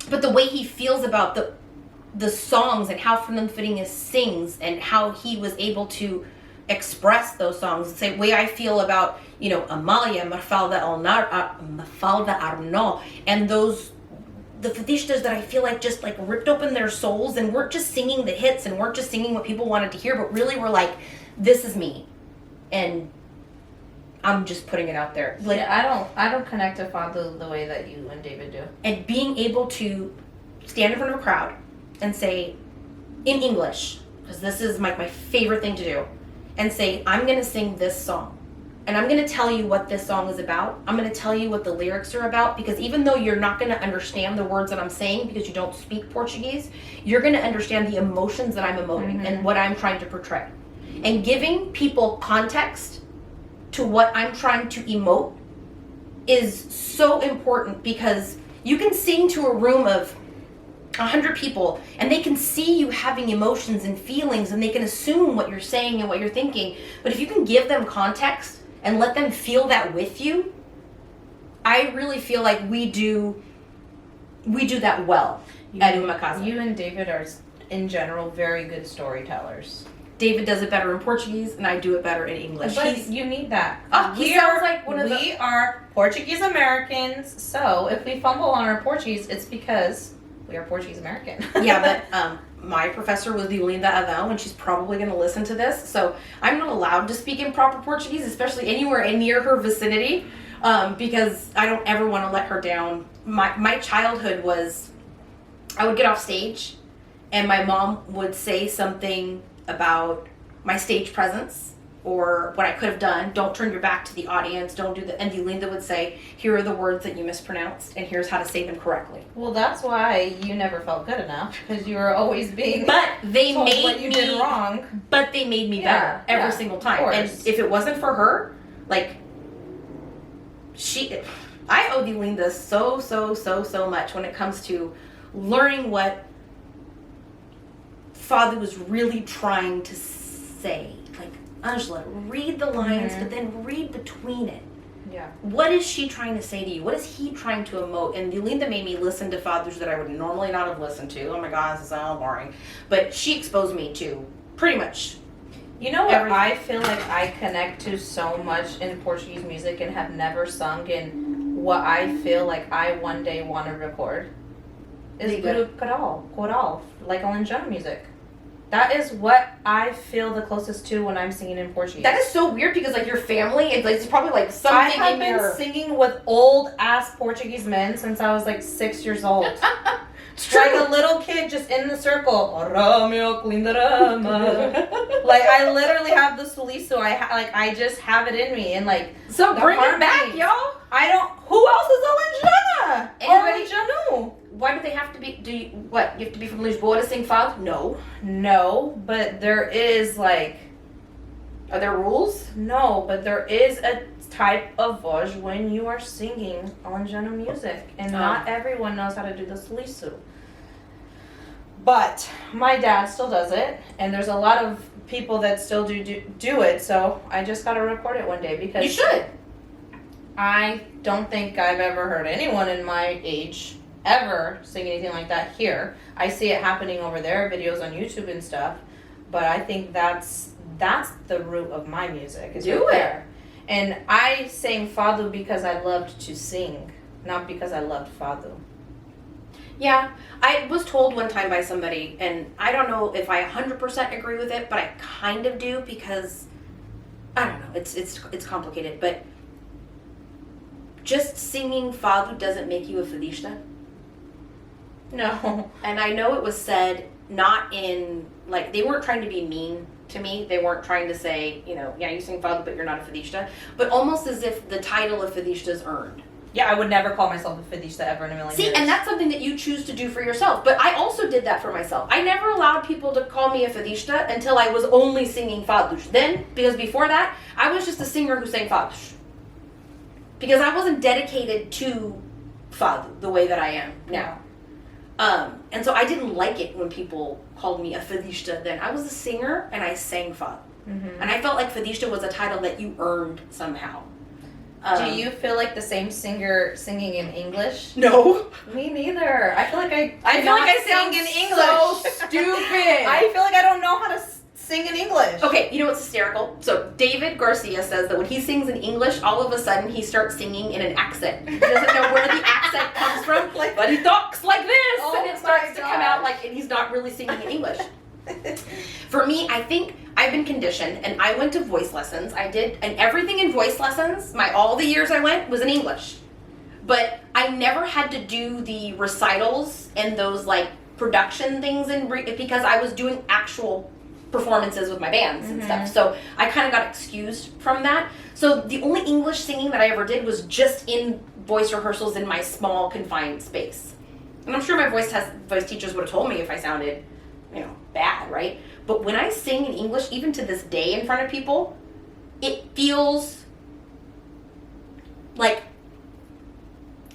But the way he feels about the songs and how Fernando Farinha sings and how he was able to express those songs, the same way I feel about, you know, Amalia, Mafalda Arnaud, and the Fechados that I feel like just like ripped open their souls and weren't just singing the hits and weren't just singing what people wanted to hear, but really were like, this is me. And I'm just putting it out there. Like, Yeah, I don't connect to Fado the way that you and David do. and being able to stand in front of a crowd and say, in English, because this is my favorite thing to do, and say, I'm going to sing this song. And I'm going to tell you what this song is about. I'm going to tell you what the lyrics are about, because even though you're not going to understand the words that I'm saying because you don't speak Portuguese, you're going to understand the emotions that I'm emoting and what I'm trying to portray. And giving people context to what I'm trying to emote is so important, because you can sing to a room of 100 people and they can see you having emotions and feelings and they can assume what you're saying and what you're thinking. But if you can give them context and let them feel that with you, I really feel like we do that well at Umakasa. You and David are, in general, very good storytellers. David does it better in Portuguese and I do it better in English. But you need that. Oh, he sounds like one of the... We are Portuguese Americans, so if we fumble on our Portuguese, it's because we are Portuguese American. Yeah, but my professor was Violinda Avão, and she's probably going to listen to this, so I'm not allowed to speak in proper Portuguese, especially anywhere near her vicinity, because I don't ever want to let her down. My childhood was, I would get off stage, and my mom would say something about my stage presence, or what I could have done. Don't turn your back to the audience, don't do that. And Violinda would say, here are the words that you mispronounced, and here's how to say them correctly. Well, that's why you never felt good enough, because you were always being But they told made what you did wrong. But they made me Yeah, better every yeah, single of time. course. And if it wasn't for her, like, I owe Violinda so much when it comes to learning what Father was really trying to say. Like, Angela, read the lines, but then read between it. Yeah. What is she trying to say to you? What is he trying to emote? And Violinda made me listen to fathers that I would normally not have listened to. Oh my God, this is so boring. But she exposed me to pretty much. You know what Everything. I feel like I connect to so much in Portuguese music and have never sung in what I feel like I one day want to record? Is Liga. coral, like Olhos music. That is what I feel the closest to when I'm singing in Portuguese. That is so weird because like your family, it's probably like something I have in been your... singing with old ass Portuguese men since I was like 6 years old. It's Like a little kid just in the circle. Like I literally have the suliço. I just have it in me and like So the bring it back, harmonies. y'all. I don't. Who else is Olenjana? Anybody- Olenjanu? Why do they have to be? You have to be from Lisboa to sing fado? No. No, but there is like Are there rules? no, but there is a type of voz when you are singing Olenjana music, and not everyone knows how to do the suliço. But my dad still does it, and there's a lot of people that still do it. So I just gotta record it one day because You should. I don't think I've ever heard anyone in my age ever sing anything like that here. I see it happening over there, videos on YouTube and stuff. But I think that's the root of my music. Is Do right it. there. And I sang Fado because I loved to sing, not because I loved Fado. Yeah, I was told one time by somebody, and I don't know if I 100% agree with it, but I kind of do because I don't know. It's complicated, but just singing Fado doesn't make you a fadista. No. And I know it was said not in like they weren't trying to be mean to me. They weren't trying to say, you know, yeah, you sing Fado, but you're not a fadista. But almost as if the title of fadista is earned. Yeah, I would never call myself a fadista ever in a million See, years. and that's something that you choose to do for yourself. But I also did that for myself. I never allowed people to call me a fadista until I was only singing fados. Then, because before that, I was just a singer who sang fados. Because I wasn't dedicated to fado the way that I am now. And so I didn't like it when people called me a fadista then. I was a singer and I sang fado. Mm-hmm. And I felt like fadista was a title that you earned somehow. Do you feel like the same singer singing in English? No. Me neither. I feel like I sound sing in English. so stupid. I feel like I don't know how to sing in English. Okay, you know what's hysterical? So David Garcia says that when he sings in English, all of a sudden he starts singing in an accent. He doesn't know where the accent comes from, but he talks like this, and it starts to come out like, and he's not really singing in English. For me, I think I've been conditioned, and I went to voice lessons. I did, and everything in voice lessons, all the years I went was in English. But I never had to do the recitals and those like production things because I was doing actual performances with my bands and stuff. So I kind of got excused from that. So the only English singing that I ever did was just in voice rehearsals in my small confined space. And I'm sure my voice teachers would have told me if I sounded, bad, right? But when I sing in English, even to this day in front of people, it feels like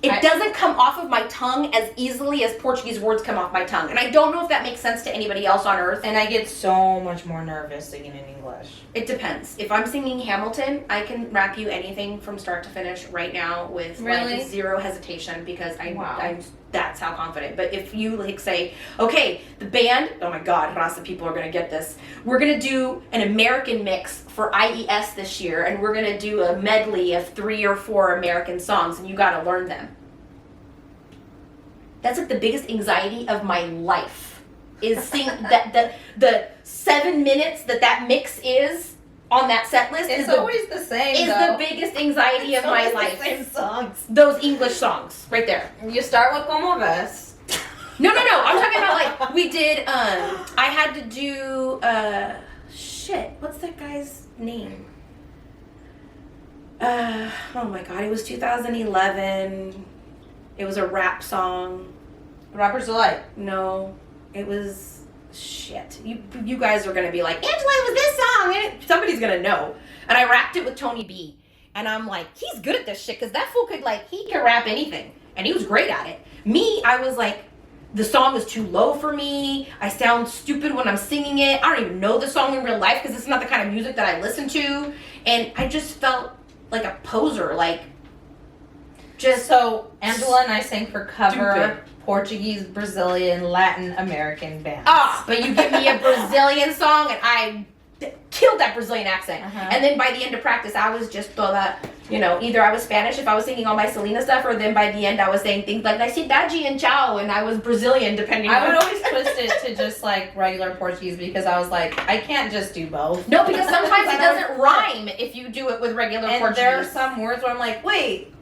it doesn't come off of my tongue as easily as Portuguese words come off my tongue. And I don't know if that makes sense to anybody else on earth. And I get so much more nervous singing in English. It depends. If I'm singing Hamilton, I can rap you anything from start to finish right now with like zero hesitation because I'm that's how confident. But if you like say, okay, the band, oh my God, Rasa people are gonna get this. We're gonna do an American mix for IES this year, and we're gonna do a medley of 3 or 4 American songs, and you gotta learn them. That's like the biggest anxiety of my life, is seeing that the 7 minutes that mix is on that set list It's always the same. is though. the biggest anxiety of my life. The same songs. Those English songs, right there. You start with Como Ves. No. I'm talking about like we did. I had to do. Shit. What's that guy's name? Oh my God! It was 2011. It was a rap song. Rapper's Delight. No, it was. Shit. You guys are gonna be like, Angela, it was this song. And somebody's gonna know. And I rapped it with Tony B. And I'm like, he's good at this shit because that fool could he can rap anything. And he was great at it. Me, I was like, the song is too low for me. I sound stupid when I'm singing it. I don't even know the song in real life because it's not the kind of music that I listen to. And I just felt like a poser, So Angela and I sang for cover Stupid. Portuguese, Brazilian, Latin American bands. But you give me a Brazilian song and I killed that Brazilian accent. And then by the end of practice, I was just toda, either I was Spanish if I was singing all my Selena stuff, or then by the end I was saying things like "Cidade and Ciao," and I was Brazilian depending I on. would always twist it to just like regular Portuguese because I was like, I can't just do both. No, because sometimes it doesn't rhyme if you do it with regular And Portuguese. there are some words where I'm like, wait,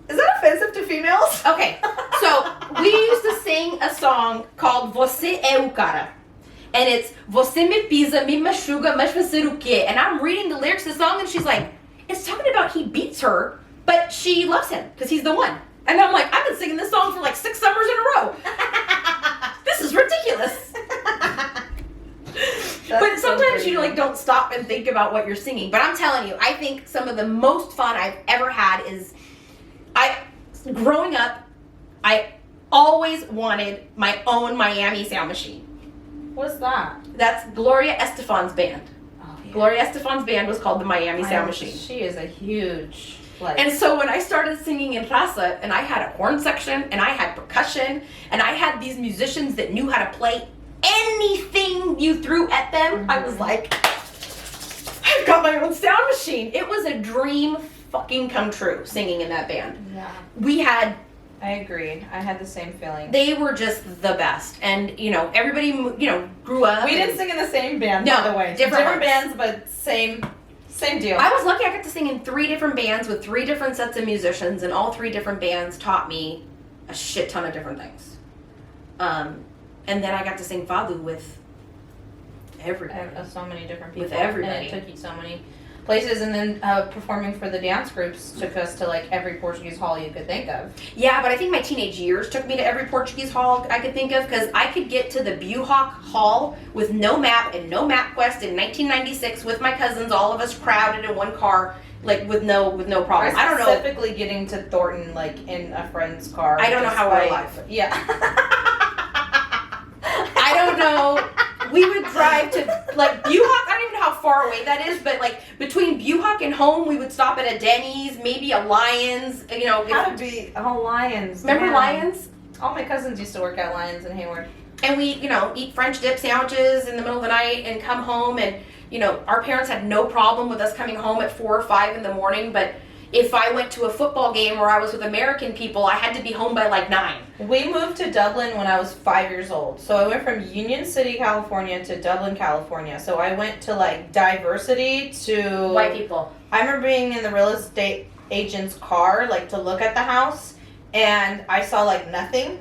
is that offensive to females? Okay, so we used to sing a song called Você é o Cara. And it's Você me pisa, me machuca, mas fazer o quê? And I'm reading the lyrics of the song and she's like, it's talking about he beats her, but she loves him because he's the one. And I'm like, I've been singing this song for like 6 summers in a row. This is ridiculous. But sometimes you don't stop and think about what you're singing. But I'm telling you, I think some of the most fun I've ever had is growing up, I always wanted my own Miami sound machine. What's that? That's Gloria Estefan's band. Oh, yeah. Gloria Estefan's band was called the Miami Sound Machine. She is a huge Like, And so when I started singing in Raza, and I had a horn section, and I had percussion, and I had these musicians that knew how to play anything you threw at them, I was like, I've got my own sound machine. It was a dream fucking come true singing in that band. yeah, We had, I agree. I had the same feeling. they were just the best. And, you know, everybody, you know, grew up. We and- didn't sing in the same band, No, by the way. different ones. bands, but same deal. I was lucky I got to sing in 3 different bands with 3 different sets of musicians, and all 3 different bands taught me a shit ton of different things. And then I got to sing Fado with everybody. So many different people. With everybody. And it took you so many places, and then performing for the dance groups took us to like every Portuguese hall you could think of. Yeah, but I think my teenage years took me to every Portuguese hall I could think of, because I could get to the Buhawk Hall with no map and no MapQuest in 1996 with my cousins, all of us crowded in one car, like with no problem. I don't know. Specifically getting to Thornton like in a friend's car. I don't know how we're alive. Yeah. I don't know. We would drive to like Buhawk. I don't even know how far away that is, but like between Buhawk and home, we would stop at a Denny's, maybe a Lions. You know, How to be Lions. remember man. Lions? All my cousins used to work at Lions in Hayward. And we, you know, eat French dip sandwiches in the middle of the night and come home. And you know, our parents had no problem with us coming home at 4 or 5 in the morning. But if I went to a football game or I was with American people, I had to be home by like 9. We moved to Dublin when I was 5 years old. So I went from Union City, California to Dublin, California. So I went to like diversity to White people. I remember being in the real estate agent's car, like to look at the house, and I saw like nothing.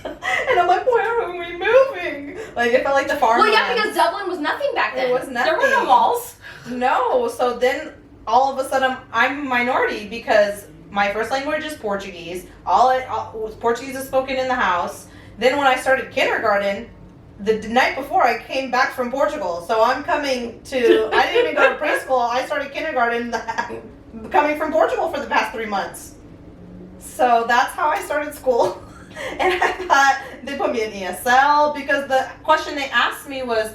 And I'm like, where are we moving? Like it felt like the farmland. Well, yeah, because Dublin was nothing back then. It was There were no nothing. malls. No, so then all of a sudden I'm a minority because my first language is Portuguese. Portuguese is spoken in the house. Then when I started kindergarten, the night before I came back from Portugal, so I'm coming to. I didn't even go to preschool. I started kindergarten coming from Portugal for the past 3 months. So that's how I started school. And I thought they put me in ESL because the question they asked me was,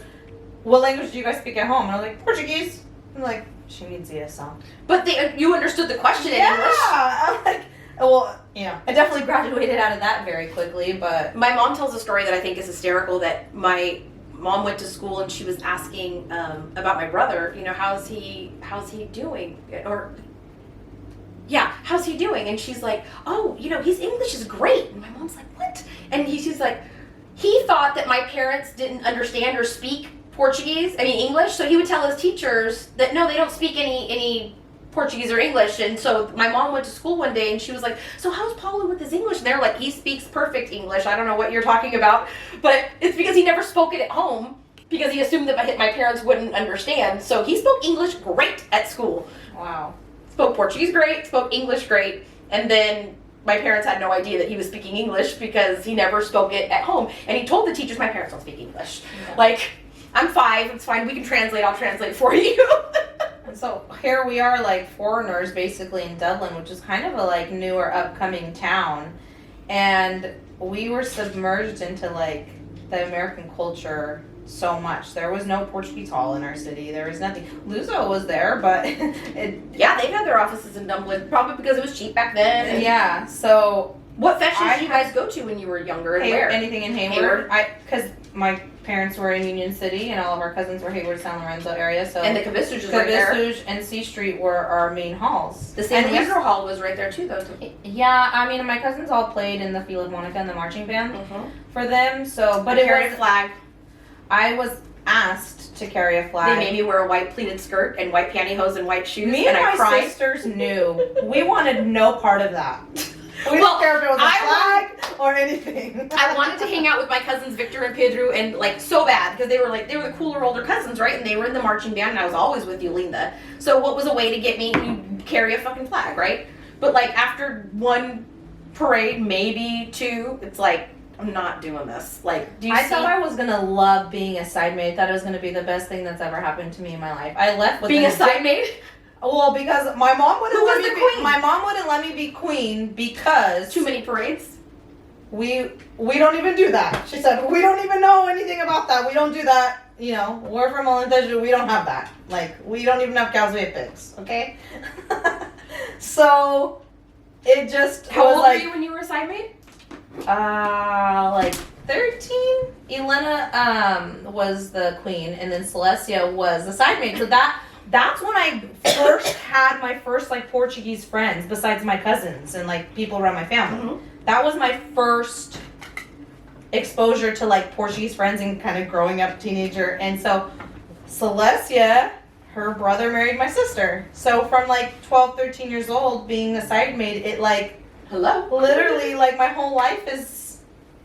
"What language do you guys speak at home?" And I was like, "Portuguese." I'm like, "She needs ESL." But you understood the question in English. I'm like, well, yeah. I definitely graduated out of that very quickly, but My mom tells a story that I think is hysterical, that my mom went to school and she was asking about my brother, you know, how's he doing? Or, yeah, how's he doing? And she's like, oh, you know, his English is great. And my mom's like, what? And she's like, he thought that my parents didn't understand or speak English, so he would tell his teachers that, no, they don't speak any Portuguese or English. And so my mom went to school one day and she was like, so how's Paulo with his English? And they're like, he speaks perfect English. I don't know what you're talking about, but it's because he never spoke it at home because he assumed that my parents wouldn't understand. So he spoke English great at school. wow. Spoke Portuguese great, spoke English great, and then my parents had no idea that he was speaking English because he never spoke it at home. And he told the teachers, my parents don't speak English. Yeah. Like, I'm 5, it's fine, we can translate, I'll translate for you. And so here we are, like foreigners, basically in Dublin, which is kind of a like newer, upcoming town, and we were submerged into like the American culture so much. There was no Portuguese hall in our city. There was nothing. Luso was there, but Yeah, they've had their offices in Dublin, probably because it was cheap back then. And yeah. So what festivals did you guys go to when you were younger, and where? anything in Hayward. Because my parents were in Union City, and all of our cousins were Hayward, San Lorenzo area. So And the Cavisuj is right there. Cavisuj and C Street were our main halls. The San And we- Leandro Hall was right there too, though. Yeah, I mean, my cousins all played in the Philharmonica and the marching band Mm-hmm. for them. So, but But it carried was a flag. I was asked to carry a They flag. made me wear a white pleated skirt and white pantyhose and white shoes, Me and I my cried. sisters knew we wanted no part of that. We Well, didn't care if it was a I flag or anything. I wanted to hang out with my cousins Victor and Pedro, and like so bad because they were the cooler older cousins, right? And they were in the marching band, and I was always with Yolinda. So what was a way to get me to carry a fucking flag, right? But like after one parade, maybe 2, it's like I'm not doing this. Like, do you I see thought I was gonna love being a side maid. I thought it was gonna be the best thing that's ever happened to me in my life. I left with being a side maid? Well, because my mom wouldn't Who let was me the be queen? my mom wouldn't let me be queen because Too many parades. we don't even do that. She said, we don't even know anything about that. We don't do that. You know, we're from Alentejo. We don't have that. Like, we don't even have cows, we have pigs. Okay? So it just How was old like were you when you were a side maid? like 13. Elena was the queen, and then Celestia was the side maid. So that's when I first had my first like Portuguese friends, besides my cousins and like people around my family. Mm-hmm. That was my first exposure to like Portuguese friends and kind of growing up teenager. And so Celestia, her brother married my sister. So from like 12, 13 years old, being a side maid, it like Hello. literally like my whole life is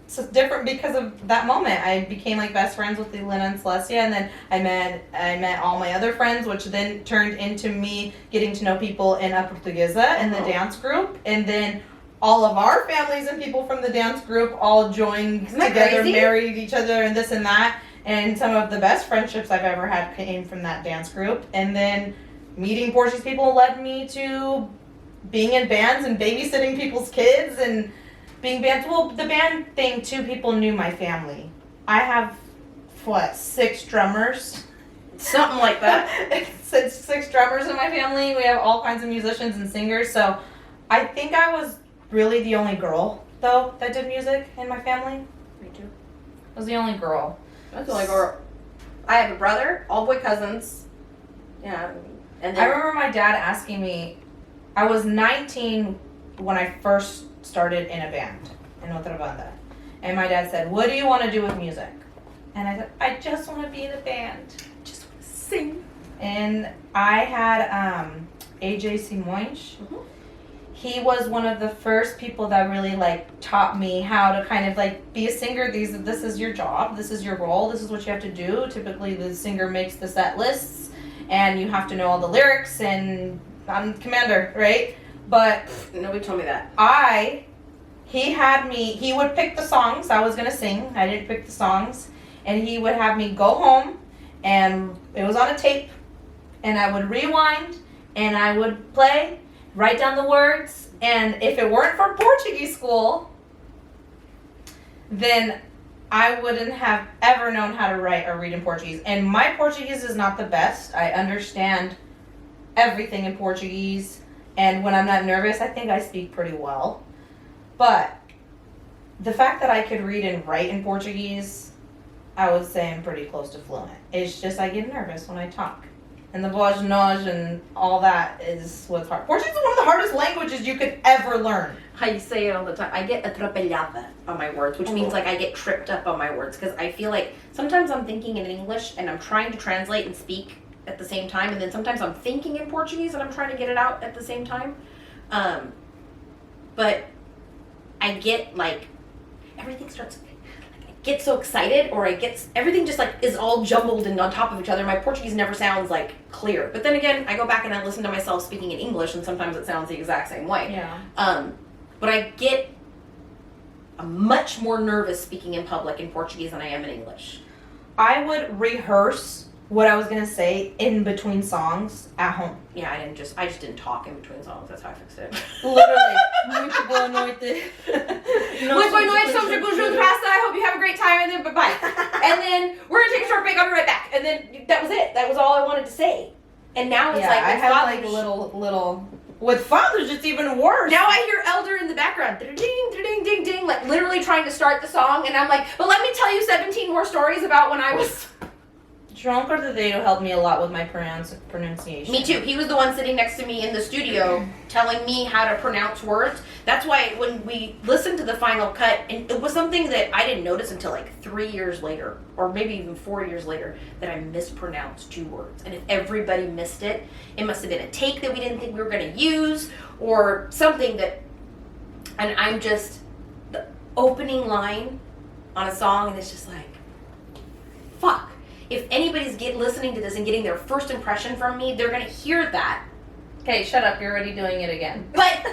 so different because of that moment. I became like best friends with Elena and Celestia, and then I met all my other friends, which then turned into me getting to know people in a Portuguesa in the dance group, and then all of our families and people from the dance group all joined Isn't that together, crazy? married each other, and this and that. And some of the best friendships I've ever had came from that dance group. And then meeting Portuguese people led me to being in bands and babysitting people's kids and being bands. Well, the band thing too, people knew my family. I have, 6 drummers? Something like that. Six drummers in my family. We have all kinds of musicians and singers. So I think I was really the only girl, though, that did music in my family. Me too. I was the only girl. That's the only girl. I have a brother, all boy cousins. Yeah. And I then remember my dad asking me, I was 19 when I first started in a band in Otra Banda. And my dad said, what do you want to do with music? And I said, I just want to be in a band. just want to sing. And I had AJ Simões. Mhm. He was one of the first people that really like taught me how to kind of like be a singer. This is your job. This is your role. This is what you have to do. Typically the singer makes the set lists and you have to know all the lyrics, and I'm commander, right? But Nobody told me that. he would pick the songs I was gonna sing. I didn't pick the songs. And he would have me go home, and it was on a tape, and I would rewind, and I would play, write down the words, and if it weren't for Portuguese school, then I wouldn't have ever known how to write or read in Portuguese. And my Portuguese is not the best. I understand everything in Portuguese, and when I'm not nervous, I think I speak pretty well. But the fact that I could read and write in Portuguese, I would say I'm pretty close to fluent. It's just I get nervous when I talk. And the voz nós and all that is what's hard. Portuguese is one of the hardest languages you could ever learn. I say it all the time. I get atropellada on my words, which means like I get tripped up on my words because I feel like sometimes I'm thinking in English and I'm trying to translate and speak at the same time, and then sometimes I'm thinking in Portuguese and I'm trying to get it out at the same time. But I get like everything starts. I get so excited, or everything just like is all jumbled and on top of each other. My Portuguese never sounds like clear. But then again, I go back and I listen to myself speaking in English, and sometimes it sounds the exact same way. Yeah. But I'm much more nervous speaking in public in Portuguese than I am in English. I would rehearse what I was gonna say in between songs at home. Yeah, I just didn't talk in between songs. That's how I fixed it. Literally. Muito boa noite. Muito boa noite, estamos aqui juntos, Costa. I hope you have a great time, and then bye-bye. And then we're gonna take a short break. I'll be right back. And then that was it. That was all I wanted to say. And now it's Yeah, like I with have fathers- like little. With fathers, it's even worse. Now I hear Elder in the background, ding, ding, ding, ding, like literally trying to start the song, and I'm like, but let me tell you 17 more stories about when I was. João Cordeiro helped me a lot with my pronunciation. Me too. He was the one sitting next to me in the studio telling me how to pronounce words. That's why when we listened to the final cut, and it was something that I didn't notice until like 3 years later, or maybe even 4 years later, that I mispronounced 2 words. And if everybody missed it, it must have been a take that we didn't think we were going to use, or something that, and I'm just, the opening line on a song, and it's just like, fuck. If anybody's listening to this and getting their first impression from me, they're gonna hear that. Okay, shut up. You're already doing it again. But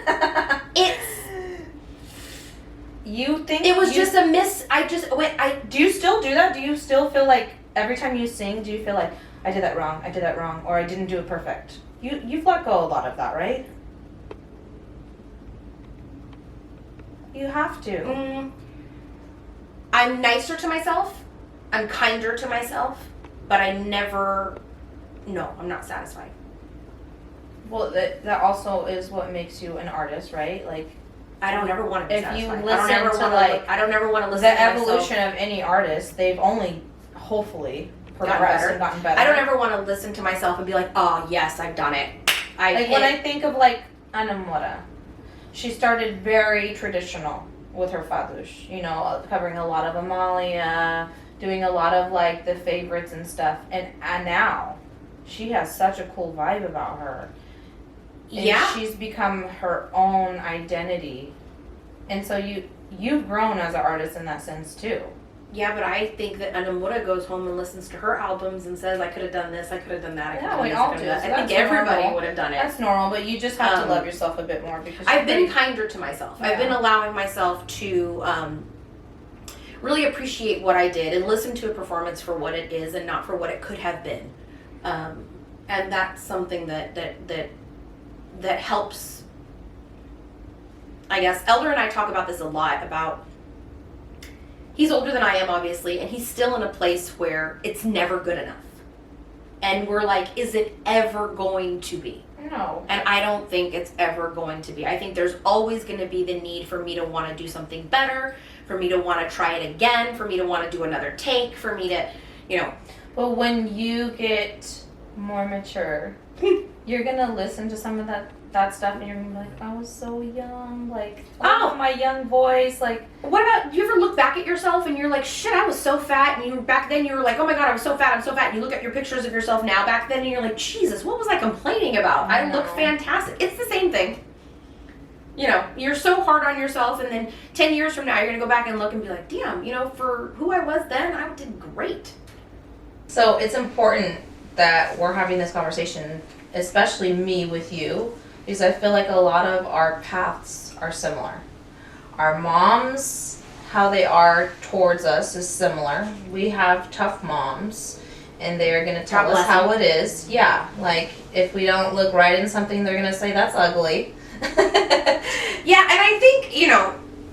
it was just a miss. Do you still do that? Do you still feel like every time you sing, do you feel like I did that wrong, or I didn't do it perfect? You've let go a lot of that, right? You have to. I'm nicer to myself. I'm kinder to myself, but I'm not satisfied. Well, that also is what makes you an artist, right? Like, I don't ever want to be if you satisfied. listen to, like, I don't ever want to listen the to myself. evolution of any artist, they've only hopefully progressed better. and gotten better. I don't ever want to listen to myself and be like, oh yes, I've done it. Like when I think of like Anamora, she started very traditional with her Fados, you know, covering a lot of Amalia, doing a lot of like the favorites and stuff, and now she has such a cool vibe about her. And yeah, she's become her own identity, and so you've grown as an artist in that sense too. yeah, but I think that Anamura goes home and listens to her albums and says, I could have done this, I could have done that, I could Yeah, have done we this, all I could do, have so done that. I think that's everybody normal. would have done it. That's normal, but you just have to Um, love yourself a bit more because I've been you're kinder to myself. I've Yeah. been allowing myself to really appreciate what I did and listen to a performance for what it is and not for what it could have been. And that's something that helps. I guess Elder and I talk about this a lot about. He's older than I am, obviously, and he's still in a place where it's never good enough. And we're like, is it ever going to be? no. And I don't think it's ever going to be. I think there's always going to be the need for me to want to do something better, for me to want to try it again, for me to want to do another take, for me to, you know. But when you get more mature, you're gonna listen to some of that stuff and you're gonna be like, I was so young, like, Oh. my young voice, like, What about, do you ever look back at yourself and you're like, shit, I was so fat, and you back then you were like, oh my god, I'm so fat, and you look at your pictures of yourself now back then and you're like, Jesus, what was I complaining about? I look No. fantastic. It's the same thing. You know, you're so hard on yourself, and then 10 years from now you're gonna go back and look and be like, damn, you know, for who I was then, I did great. So it's important that we're having this conversation, especially me with you, because I feel like a lot of our paths are similar. Our moms, how they are towards us is similar. We have tough moms, and they are going to tell God us bless how it is. Yeah, like if we don't look right in something, they're going to say that's ugly. Yeah, and I think, you know,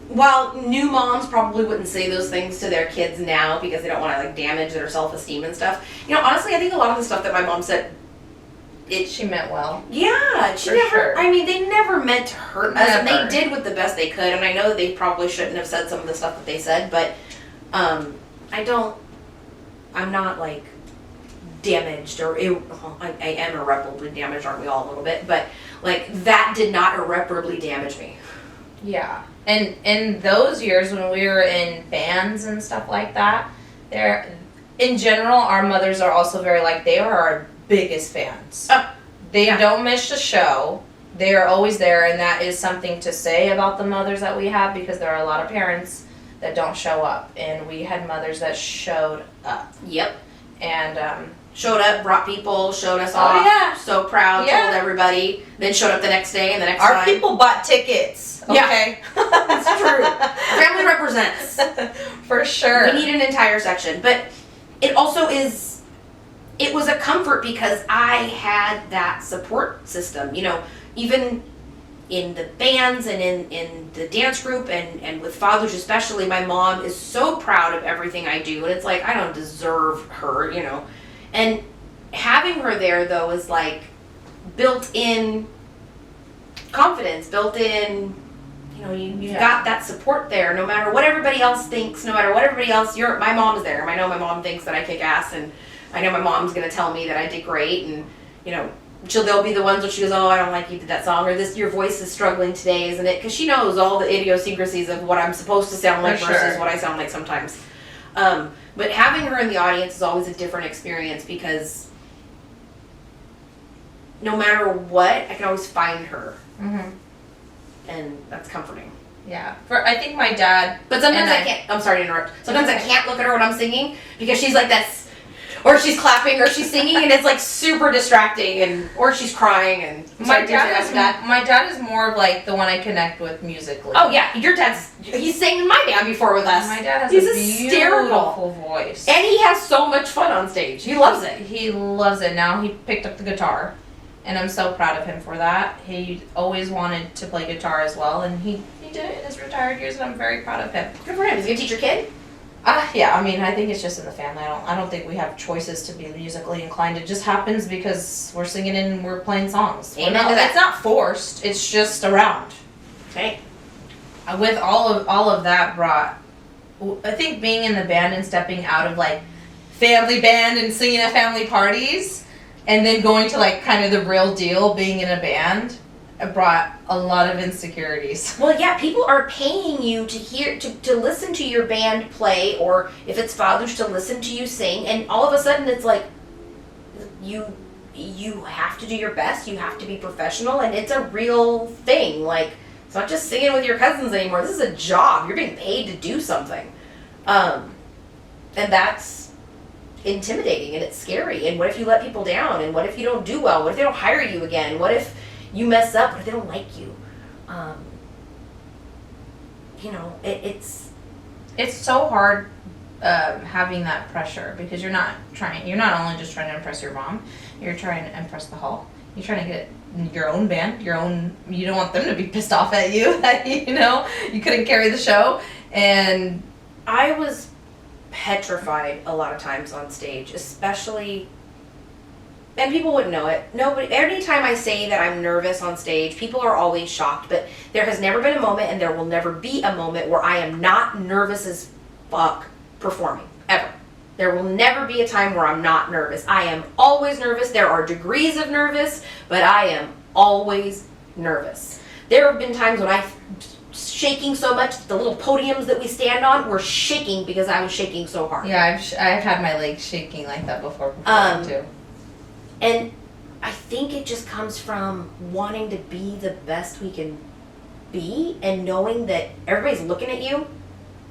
while new moms probably wouldn't say those things to their kids now because they don't want to like damage their self-esteem and stuff. You know, honestly, I think a lot of the stuff that my mom said, She meant well. yeah, she For never, sure. I mean, they never meant to hurt us, and Never. they did with the best they could, and I know that they probably shouldn't have said some of the stuff that they said, but I'm not like damaged or, I am irreparably damaged, aren't we all a little bit, but like that did not irreparably damage me. Yeah. And in those years when we were in bands and stuff like that, in general, our mothers are also very like, they are our biggest fans. Oh, They yeah. don't miss a show. They are always there, and that is something to say about the mothers that we have, because there are a lot of parents that don't show up, and we had mothers that showed up. Yep. And Showed up, brought people, showed us Oh, off. yeah. So proud, Yeah. told everybody. Then showed up the next day and the next our time. people bought tickets. Yeah. Okay. That's true. Family represents. For sure. We need an entire section. But it also is, it was a comfort because I had that support system. You know, even in the bands and in the dance group and with Fado-De especially, my mom is so proud of everything I do. And it's like, I don't deserve her, you know. And having her there, though, is like built-in confidence, built-in, you know, you've Yeah. got that support there. No matter what everybody else thinks, no matter what everybody else, my mom's there. I know my mom thinks that I kick ass, and I know my mom's gonna tell me that I did great, and you know, they'll be the ones where she goes, oh, I don't like you did that song, or your voice is struggling today, isn't it? Because she knows all the idiosyncrasies of what I'm supposed to sound like For versus sure. what I sound like sometimes. But having her in the audience is always a different experience because no matter what, I can always find her, Mhm. and that's comforting. Yeah. I think my dad. But sometimes And I can't. I'm sorry to interrupt. Sometimes I can't look at her when I'm singing because she's like this, or she's clapping, or she's singing, and it's like super distracting, or she's crying. And I'm My sorry, dad is more of like the one I connect with musically. Oh yeah, your dad's. He's sang in my band before with us. My dad has He's a hysterical. beautiful voice. And he has so much fun on stage. He loves it. He loves it. Now he picked up the guitar, and I'm so proud of him for that. He always wanted to play guitar as well, and he did it in his retired years, and I'm very proud of him. Good for him. Is he gonna teach your kid? Yeah, I mean, I think it's just in the family. I don't think we have choices to be musically inclined. It just happens because we're singing and we're playing songs. Amen to that. It's not forced. It's just around. Okay. With all of that brought, I think being in the band and stepping out of like family band and singing at family parties, and then going to like kind of the real deal, being in a band, it brought a lot of insecurities. Well, yeah, people are paying you to hear, to listen to your band play, or if it's Fado-De, to listen to you sing, and all of a sudden it's like, you have to do your best, you have to be professional, and it's a real thing. Like, it's not just singing with your cousins anymore. This is a job. You're being paid to do something. And that's intimidating, and it's scary. And what if you let people down? And what if you don't do well? What if they don't hire you again? What if you mess up? What if they don't like you? You know, it's so hard having that pressure, because you're not only just trying to impress your mom, you're trying to impress the hall. You're trying to get your own band, you don't want them to be pissed off at you that, you couldn't carry the show. And I was petrified a lot of times on stage, especially, and people wouldn't know it. Nobody, anytime I say that I'm nervous on stage, people are always shocked, but there has never been a moment, and there will never be a moment, where I am not nervous as fuck performing, ever. There will never be a time where I'm not nervous. I am always nervous. There are degrees of nervous, but I am always nervous. There have been times when I'm shaking so much that the little podiums that we stand on were shaking because I was shaking so hard. yeah, I've had my legs shaking like that before too. And I think it just comes from wanting to be the best we can be, and knowing that everybody's looking at you.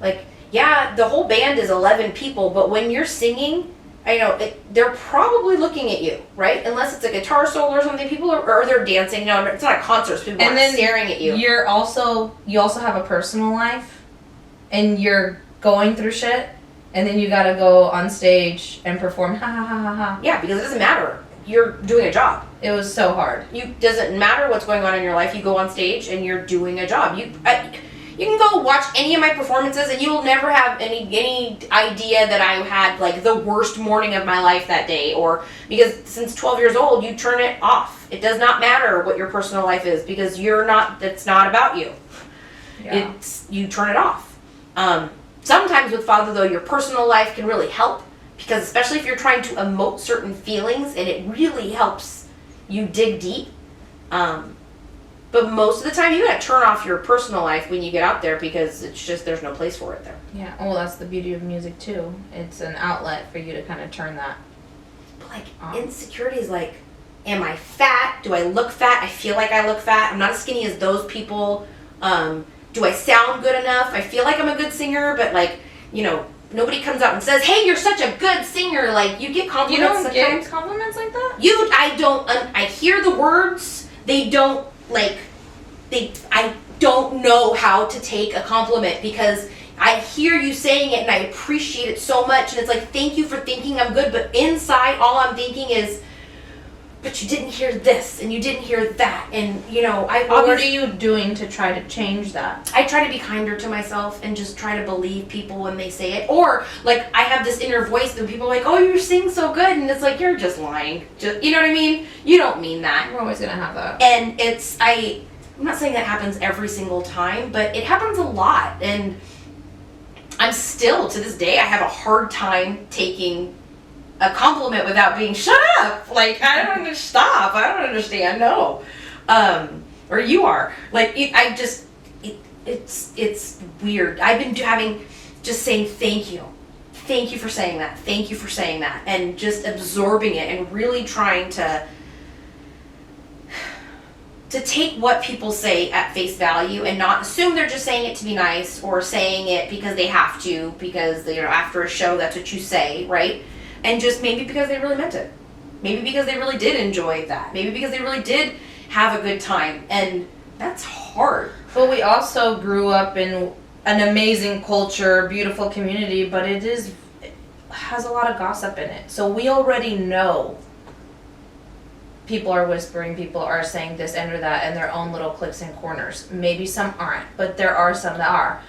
Like, yeah, the whole band is 11 people, but when you're singing, they're probably looking at you, right? Unless it's a guitar solo or something, people are, or they're dancing. It's not a concert, so people aren't staring at you. You also have a personal life, and you're going through shit, and then you gotta go on stage and perform. Ha ha ha ha ha. Yeah, because it doesn't matter. You're doing a job. It was so hard. Doesn't matter what's going on in your life. You go on stage and you're doing a job. You can go watch any of my performances, and you'll never have any idea that I had like the worst morning of my life that day, or because since 12 years old you turn it off. It does not matter what your personal life is, because it's not about you. Yeah. You turn it off. Sometimes with Father, though, your personal life can really help, because especially if you're trying to emote certain feelings, and it really helps you dig deep. But most of the time, you gotta turn off your personal life when you get out there, because it's just, there's no place for it there. Yeah, well, that's the beauty of music too. It's an outlet for you to kind of turn that. But like, insecurity is like, am I fat? Do I look fat? I feel like I look fat. I'm not as skinny as those people. Do I sound good enough? I feel like I'm a good singer, but like, nobody comes out and says, "Hey, you're such a good singer." Like, you get compliments. You don't sometimes. get compliments like that? I don't. I hear the words. They don't like. I don't know how to take a compliment, because I hear you saying it and I appreciate it so much, and it's like, thank you for thinking I'm good, but inside all I'm thinking is, but you didn't hear this and you didn't hear that, and What are you doing to try to change that? I try to be kinder to myself and just try to believe people when they say it. Or like, I have this inner voice that people are like, "Oh, you sing so good," and it's like, you're just lying. You know what I mean? You don't mean that. We're always gonna have that. And I'm not saying that happens every single time, but it happens a lot. And I'm still, to this day, I have a hard time taking a compliment without being, "Shut up!" Like, I don't understand. Stop. I don't understand. No. Or you are. Like, it's weird. I've been saying thank you. Thank you for saying that. Thank you for saying that. And just absorbing it and really trying to take what people say at face value, and not assume they're just saying it to be nice, or saying it because they have to, because after a show that's what you say, right? And just maybe because they really meant it. Maybe because they really did enjoy that. Maybe because they really did have a good time. And that's hard. Well, we also grew up in an amazing culture, beautiful community, but it has a lot of gossip in it. So we already know people are whispering, people are saying this and or that in their own little cliques and corners. Maybe some aren't, but there are some that are.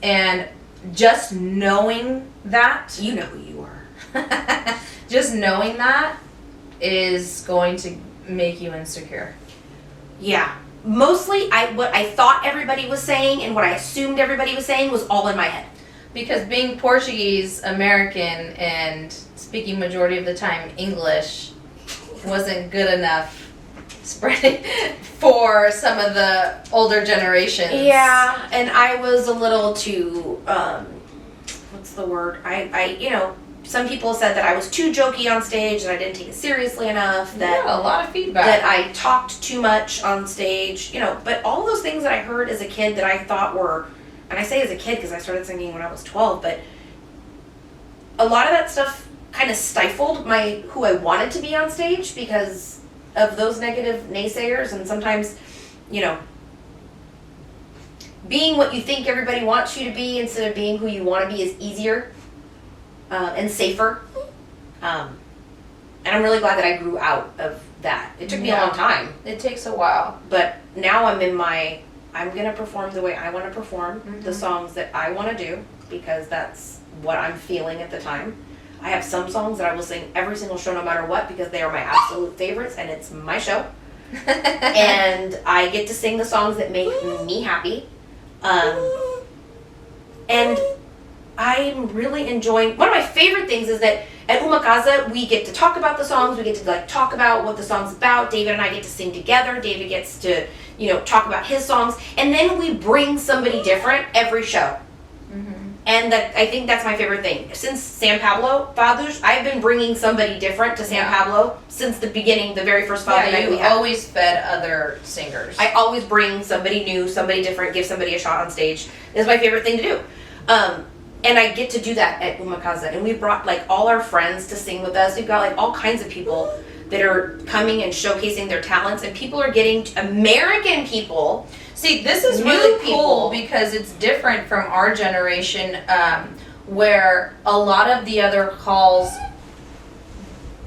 And just knowing that, You know who you are. just knowing that is going to make you insecure. Yeah. Mostly, what I thought everybody was saying and what I assumed everybody was saying was all in my head. Because being Portuguese, American, and speaking majority of the time English wasn't good enough spreading for some of the older generations. Yeah, and I was a little too, what's the word? Some people said that I was too jokey on stage, that I didn't take it seriously enough, that Yeah, a lot of feedback. that I talked too much on stage, but all those things that I heard as a kid that I thought were, and I say as a kid because I started singing when I was 12, but a lot of that stuff kind of stifled who I wanted to be on stage because of those negative naysayers, and sometimes, being what you think everybody wants you to be instead of being who you want to be is easier and safer. And I'm really glad that I grew out of that. It took me a long time, It takes a while. but now I'm going to perform the way I want to perform, the songs that I want to do, because that's what I'm feeling at the time. I have some songs that I will sing every single show no matter what because they are my absolute favorites and it's my show. And I get to sing the songs that make me happy. And I'm really enjoying, one of my favorite things is that at Uma Casa, we get to talk about the songs, we get to talk about what the song's about. David and I get to sing together. David gets to, talk about his songs. And then we bring somebody different every show. And I think that's my favorite thing. Since San Pablo, Fado-De, I've been bringing somebody different to San Pablo since the beginning, the very first Fado-De night we had. You always fed other singers. I always bring somebody new, somebody different, give somebody a shot on stage. It's my favorite thing to do. And I get to do that at Uma Casa. And we brought all our friends to sing with us. We've got all kinds of people that are coming and showcasing their talents. And people are getting, American people. See, this is New really people. cool because it's different from our generation, where a lot of the other halls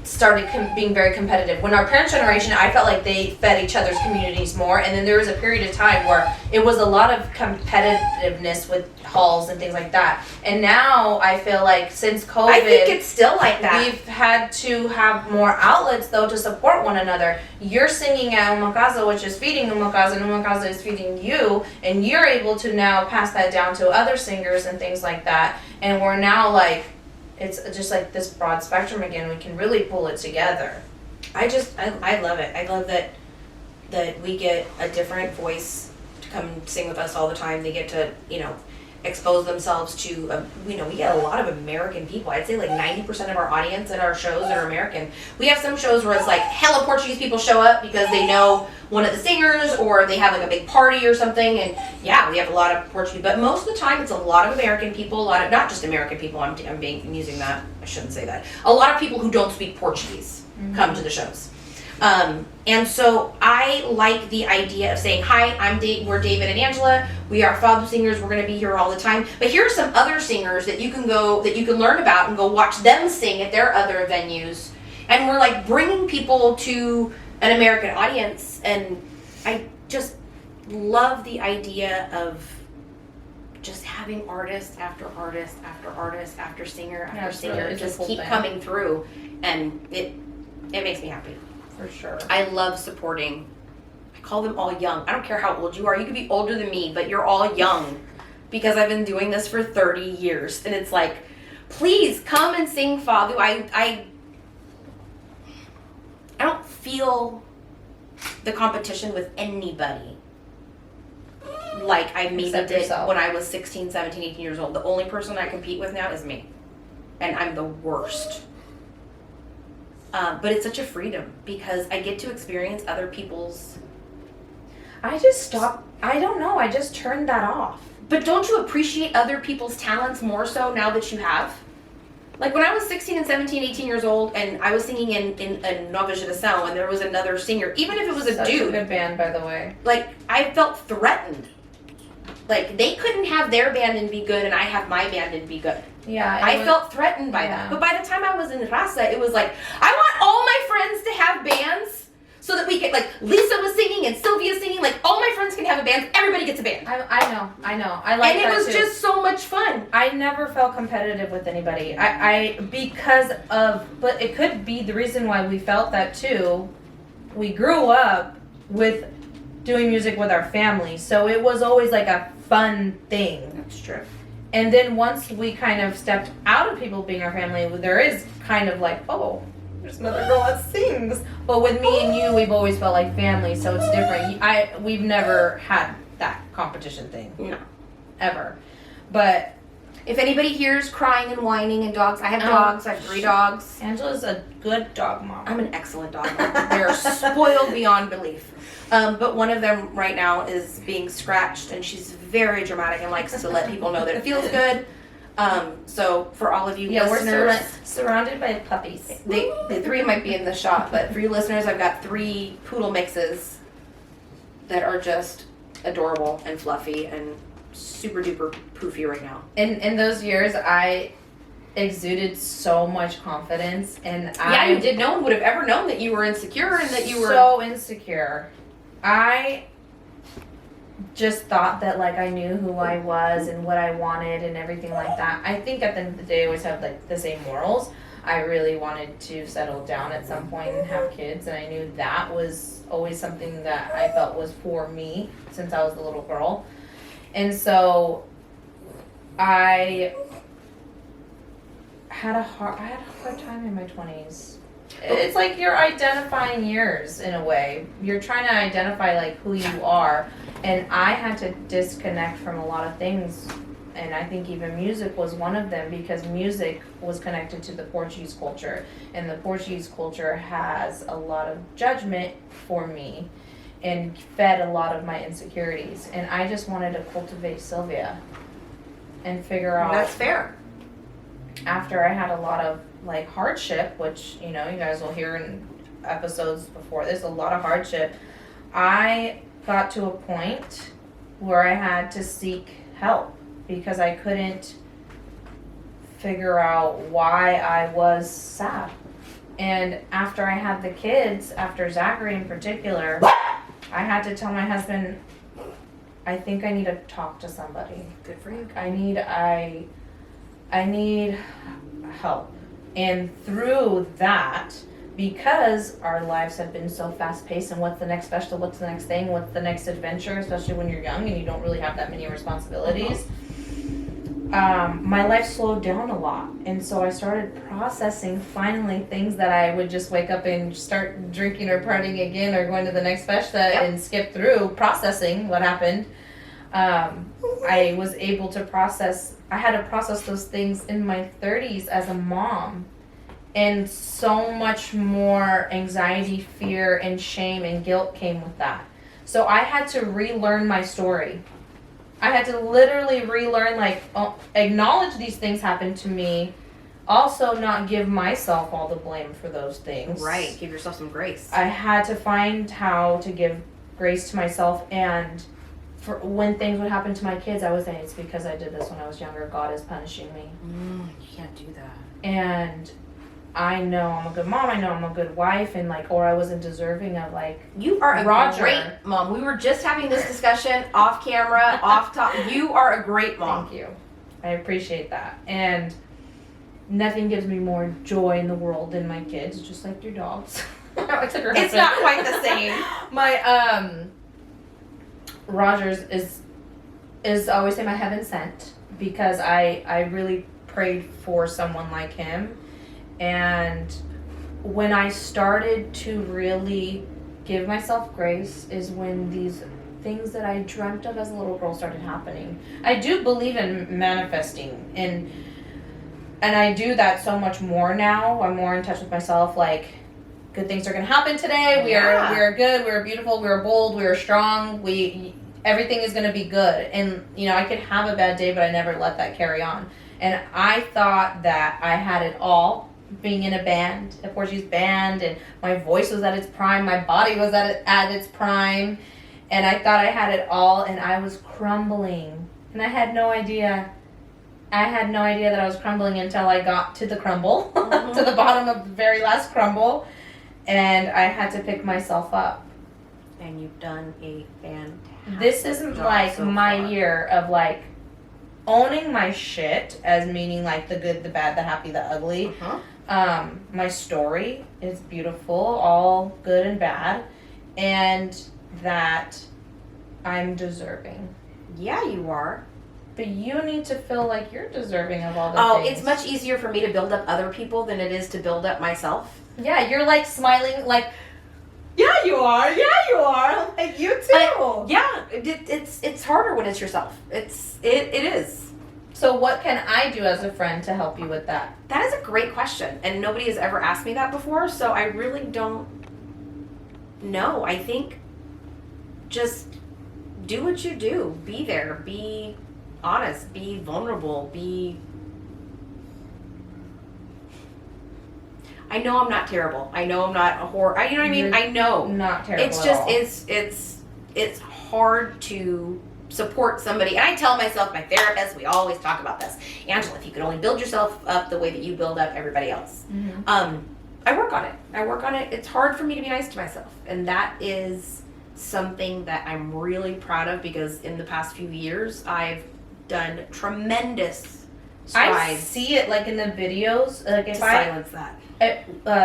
started being very competitive. When our parents' generation, I felt like they fed each other's communities more, and then there was a period of time where it was a lot of competitiveness with halls and things like that. And now I feel like since COVID, I think it's still like that. we've had to have more outlets though to support one another. You're singing at Uma Casa, which is feeding Uma Casa, and Uma Casa is feeding you, and you're able to now pass that down to other singers and things like that. And we're now it's just like this broad spectrum again. We can really pull it together. I love it. I love that we get a different voice to come sing with us all the time. They get to, expose themselves to, we get a lot of American people. I'd say 90% of our audience at our shows are American. We have some shows where it's hella Portuguese people show up because they know one of the singers or they have a big party or something. And yeah, we have a lot of Portuguese, but most of the time it's a lot of American people, not just American people. I'm using that. I shouldn't say that. A lot of people who don't speak Portuguese come to the shows. And so I like the idea of saying, hi, we're David and Angela. We are Fado singers. We're going to be here all the time. But here are some other singers that you can learn about and go watch them sing at their other venues. And we're bringing people to an American audience. And I just love the idea of just having artist after artist after artist after singer after singer just keep coming through. And it makes me happy. For sure. I love supporting. I call them all young. I don't care how old you are. You could be older than me, but you're all young because I've been doing this for 30 years. And it's please come and sing Fado. I don't feel the competition with anybody like I maybe Except did yourself. when I was 16, 17, 18 years old. The only person I compete with now is me. And I'm the worst. But it's such a freedom because I get to experience other people's. I don't know. I just turned that off. But don't you appreciate other people's talents more so now that you have? When I was 16 and 17, 18 years old, and I was singing in Nova Geração, and there was another singer, even if it was a dude. A good band, by the way. I felt threatened. They couldn't have their band and be good, and I have my band and be good. Yeah. I felt threatened by that. But by the time I was in Raça, it was I want all my friends to have bands so that we could, like, Lisa was singing and Silvia singing, like, all my friends can have a band, everybody gets a band. I know. I like and that it was too. just so much fun. I never felt competitive with anybody. But it could be the reason why we felt that too. We grew up with doing music with our family, so it was always like a fun thing. That's true. And then once we kind of stepped out of people being our family, there is kind of like, oh, there's another girl that sings. But with me and you, we've always felt like family, so it's different. We've never had that competition thing. No. Ever. But If anybody hears crying and whining and dogs, I have dogs. I have 3 dogs. Angela's a good dog mom. I'm an excellent dog mom. They're spoiled beyond belief. But one of them right now is being scratched, and she's very dramatic and likes to let people know that it feels good. So for all of you listeners, we're surrounded by puppies. the 3 might be in the shot, but for you listeners, I've got 3 poodle mixes that are just adorable and fluffy and super duper poofy right now. In those years, I exuded so much confidence, and You did. No one would have ever known that you were insecure and that you were so insecure. I just thought that like I knew who I was and what I wanted and everything like that. I think at the end of the day, I always have like the same morals. I really wanted to settle down at some point and have kids, and I knew that was always something that I felt was for me since I was a little girl. And so I had a hard time in my 20s. It's like you're identifying years in a way. You're trying to identify like who you are, and I had to disconnect from a lot of things, and I think even music was one of them, because music was connected to the Portuguese culture, and the Portuguese culture has a lot of judgment for me and fed a lot of my insecurities, and I just wanted to cultivate Silvia and figure out. That's fair. After I had a lot of like hardship, which you guys will hear in episodes before this, a lot of hardship, I got to a point where I had to seek help because I couldn't figure out why I was sad. And after I had the kids, after Zachary in particular, I had to tell my husband, I think I need to talk to somebody. Good for you. I need help. And through that, because our lives have been so fast paced, and what's the next special, what's the next thing, what's the next adventure, especially when you're young and you don't really have that many responsibilities, my life slowed down a lot. And so I started processing finally things that I would just wake up and start drinking or partying again or going to the next festa and skip through processing what happened. I was able to process, I had to process those things in my 30s as a mom, and so much more anxiety, fear, and shame and guilt came with that. So I had to relearn my story. I had to literally relearn, acknowledge these things happened to me, also not give myself all the blame for those things. Right, give yourself some grace. I had to find how to give grace to myself, and for when things would happen to my kids, I would say it's because I did this when I was younger. God is punishing me. You can't do that. And I know I'm a good mom. I know I'm a good wife, and or I wasn't deserving of You are a Roger. great mom. We were just having this discussion off camera, off top. You are a great mom. Thank you. I appreciate that. And nothing gives me more joy in the world than my kids, just like your dogs. It's not quite the same. My Rogers is I always say my heaven sent, because I really prayed for someone like him. And when I started to really give myself grace is when these things that I dreamt of as a little girl started happening. I do believe in manifesting, and I do that so much more now. I'm more in touch with myself, good things are going to happen today. We are good, we are beautiful, we are bold, we are strong, everything is going to be good. And I could have a bad day, but I never let that carry on. And I thought that I had it all, being in a band, a Portuguese band, and my voice was at its prime, my body was at its prime, and I thought I had it all, and I was crumbling. And I had no idea that I was crumbling until I got to the crumble, to the bottom of the very last crumble. and I had to pick myself up. And you've done a fantastic This isn't job like so my far. year of like owning my shit, as meaning like the good, the bad, the happy, the ugly. My story is beautiful, all good and bad, and that I'm deserving. Yeah, you are. But you need to feel like you're deserving of all the Oh, things. it's much easier for me to build up other people than it is to build up myself. Yeah, you're like smiling like, yeah you are, I'm like, you too. Yeah, it's harder when it's yourself. It is. So what can I do as a friend to help you with that? That is a great question, and nobody has ever asked me that before, so I really don't know. I think just do what you do. Be there. Be honest. Be vulnerable. I know I'm not terrible. I know I'm not a horror. You know what I mean? You're I know. Not terrible. It's at just all. it's hard to support somebody. And I tell myself, my therapist, we always talk about this. Angela, if you could only build yourself up the way that you build up everybody else. Mhm. I work on it. It's hard for me to be nice to myself. And that is something that I'm really proud of, because in the past few years, I've done tremendous I strides see it like in the videos. Like to if I silence that.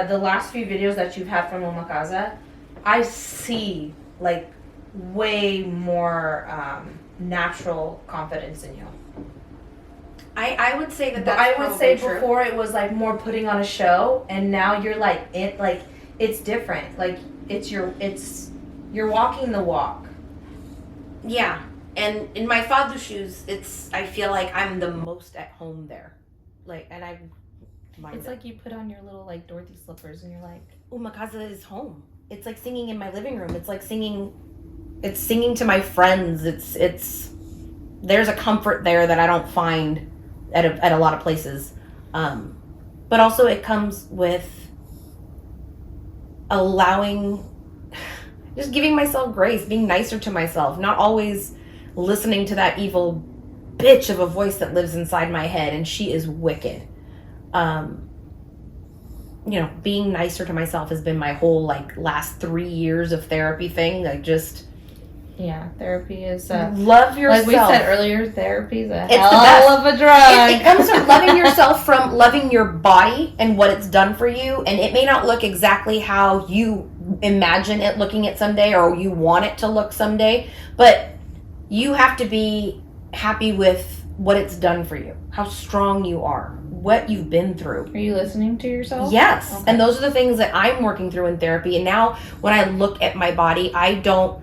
the last few videos that you've had from Oma Casa, I see like way more natural confidence in you. I would say that But that's I would say probably true. before it was like more putting on a show, and now you're like it's different. Like you're walking the walk. Yeah, and in my Fado shoes, I feel like I'm the most at home there. Like, and I mind It's it. like you put on your little like Dorothy slippers, and you're like, Oh, my casa is home. It's like singing in my living room. It's like singing. It's singing to my friends. It's. There's a comfort there that I don't find at a lot of places, but also it comes with allowing, just giving myself grace, being nicer to myself, not always listening to that evil bitch of a voice that lives inside my head, and she is wicked. Being nicer to myself has been my whole like last 3 years of therapy thing. Like, just yeah, therapy is love yourself. like we said earlier, therapy's a It's the hell best. of a drug. It comes from loving yourself, from loving your body and what it's done for you. And it may not look exactly how you imagine it looking at someday, or you want it to look someday, but you have to be happy with what it's done for you, how strong you are, what you've been through. Are you listening to yourself? Yes. Okay. And those are the things that I'm working through in therapy. And now when I look at my body, I don't,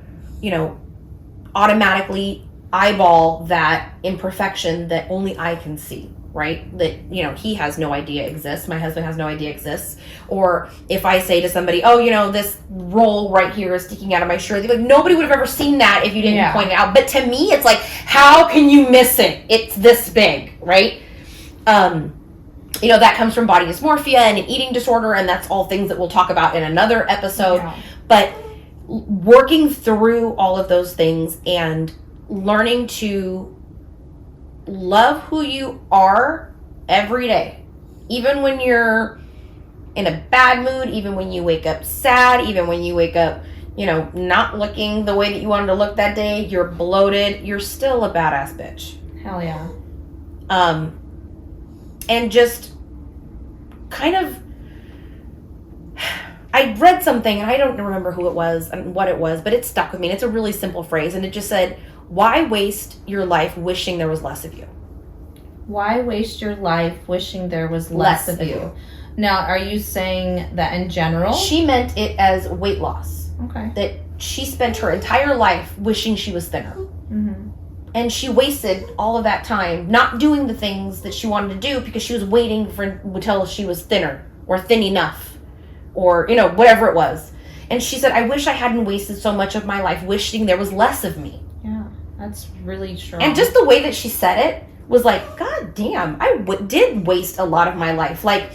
automatically eyeball that imperfection that only I can see, right? That, he has no idea exists. My husband has no idea exists. Or if I say to somebody, oh, this roll right here is sticking out of my shirt, they're like, nobody would have ever seen that if you didn't point it out. But to me, it's like, how can you miss it? It's this big, right? That comes from body dysmorphia and an eating disorder, and that's all things that we'll talk about in another episode. Yeah. But working through all of those things and learning to love who you are every day, even when you're in a bad mood, even when you wake up sad, even when you wake up, not looking the way that you wanted to look that day, you're bloated, you're still a badass bitch. Hell yeah. And just kind of, I read something, and I don't remember who it was and what it was, but it stuck with me. And it's a really simple phrase, and it just said, why waste your life wishing there was less of you? Why waste your life wishing there was less of you? Now, are you saying that in general? She meant it as weight loss. Okay. That she spent her entire life wishing she was thinner. Mm-hmm. And she wasted all of that time not doing the things that she wanted to do because she was waiting until she was thinner or thin enough, or whatever it was. And she said, I wish I hadn't wasted so much of my life wishing there was less of me. Yeah, that's really true. And just the way that she said it was like, God damn, I did waste a lot of my life. Like,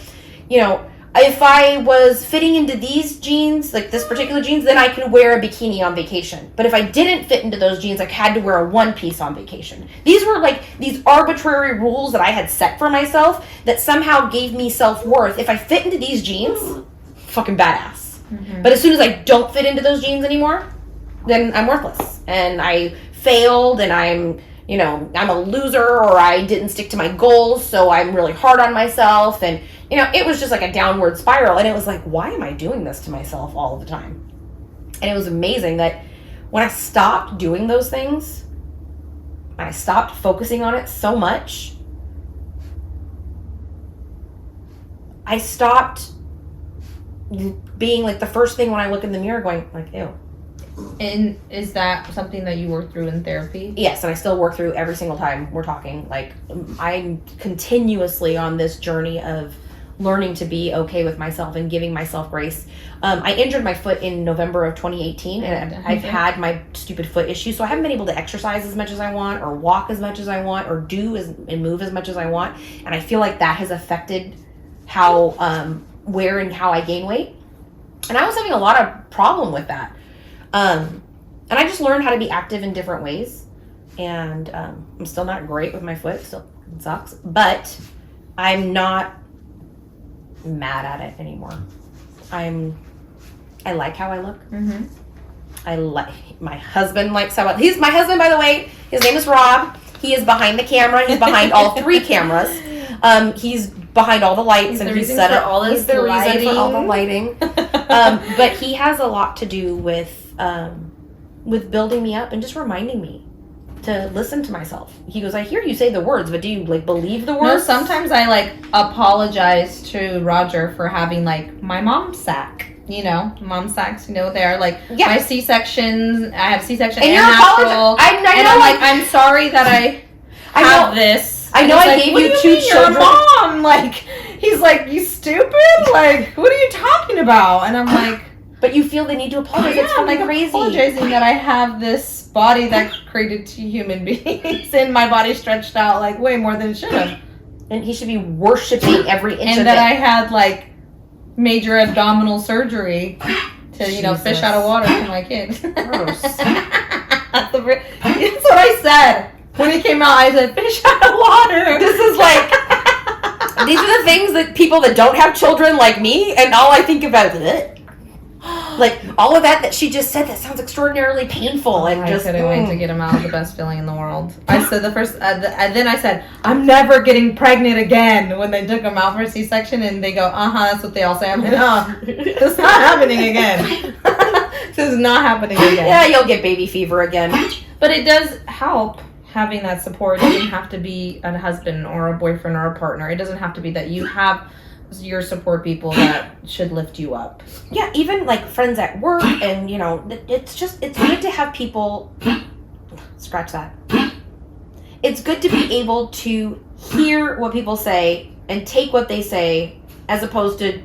if I was fitting into these jeans, like this particular jeans, then I could wear a bikini on vacation. But if I didn't fit into those jeans, I had to wear a one piece on vacation. These were like these arbitrary rules that I had set for myself that somehow gave me self-worth. If I fit into these jeans, fucking badass. But as soon as I don't fit into those jeans anymore, then I'm worthless. And I failed, and I'm a loser, or I didn't stick to my goals, so I'm really hard on myself. And, it was just like a downward spiral. And it was like, why am I doing this to myself all the time? And it was amazing that when I stopped doing those things, I stopped focusing on it so much, I stopped being like the first thing when I look in the mirror going like, ew. And is that something that you work through in therapy? Yes, and I still work through every single time we're talking. Like, I'm continuously on this journey of learning to be okay with myself and giving myself grace. I injured my foot in November of 2018, and I've had my stupid foot issue, so I haven't been able to exercise as much as I want, or walk as much as I want, or and move as much as I want. And I feel like that has affected how, where and how I gain weight. And I was having a lot of problem with that. And I just learned how to be active in different ways. And I'm still not great with my foot, still it sucks, but I'm not mad at it anymore. I like how I look. Mm-hmm. I like, my husband likes how he's my husband, by the way. His name is Rob. He is behind the camera. He's behind all 3 cameras. He's behind all the lights, and he's set up all this. He's the reason for all the lighting. But he has a lot to do with building me up and just reminding me to listen to myself. He goes, I hear you say the words, but do you believe the words? No, sometimes I apologize to Roger for having my mom sack. Mom sacks, they're my C-sections. I have C-section and natural. I'm sorry that I have this. I know I gave you 2 children. Your mom, he's like, you stupid? What are you talking about? And I'm like, but you feel the need to apologize. Yeah, it's fucking crazy. Apologizing that I have this body that created 2 human beings, and my body stretched out way more than it should have. And he should be worshiping every inch of it. And that I had major abdominal surgery to fish out of water for my kid. Gross. That's what I said when it came out. I said fish out of water. This is these are the things that people that don't have children like me, and all I think about is it. All of that she just said, that sounds extraordinarily painful, and I just couldn't wait to get him out. The best feeling in the world. I said and then I said, I'm never getting pregnant again. When they took him out for a C-section, and they go, that's what they all say. I'm like, no, it's not happening again. This is not happening again. Yeah, you'll get baby fever again. But it does help having that support. It doesn't have to be a husband or a boyfriend or a partner. It doesn't have to be that you have your support people that should lift you up. Yeah, even friends at work, and it's good to have people. Scratch that. It's good to be able to hear what people say and take what they say, as opposed to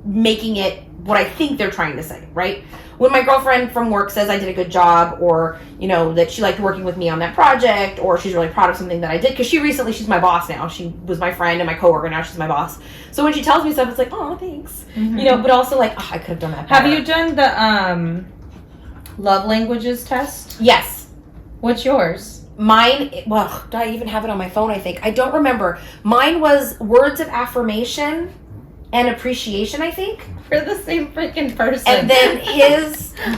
making it what I think they're trying to say, right? When my girlfriend from work says I did a good job, or that she liked working with me on that project, or she's really proud of something that I did, because she's my boss now. She was my friend and my coworker, now she's my boss. So when she tells me stuff, it's like, oh, thanks. Mm-hmm. But also I could have done that better. Have you done the love languages test? Yes. What's yours? Mine, do I even have it on my phone? I think I don't remember. Mine was words of affirmation and appreciation, I think. We're the same freaking person. And then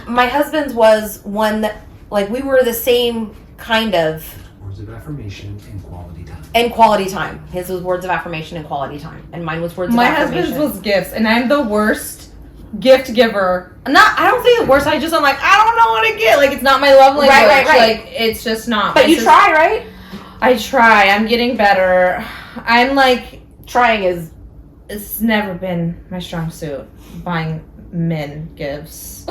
my husband's was one that, we were the same kind of. Words of affirmation and quality time. And quality time. His was words of affirmation and quality time. And mine was words of affirmation. My husband's was gifts, and I'm the worst gift giver. I don't say the worst, I'm like, I don't know what to get. It's not my love language. Right. It's just not. But you try, right? I try. I'm getting better. I'm trying is. It's never been my strong suit, buying men gifts.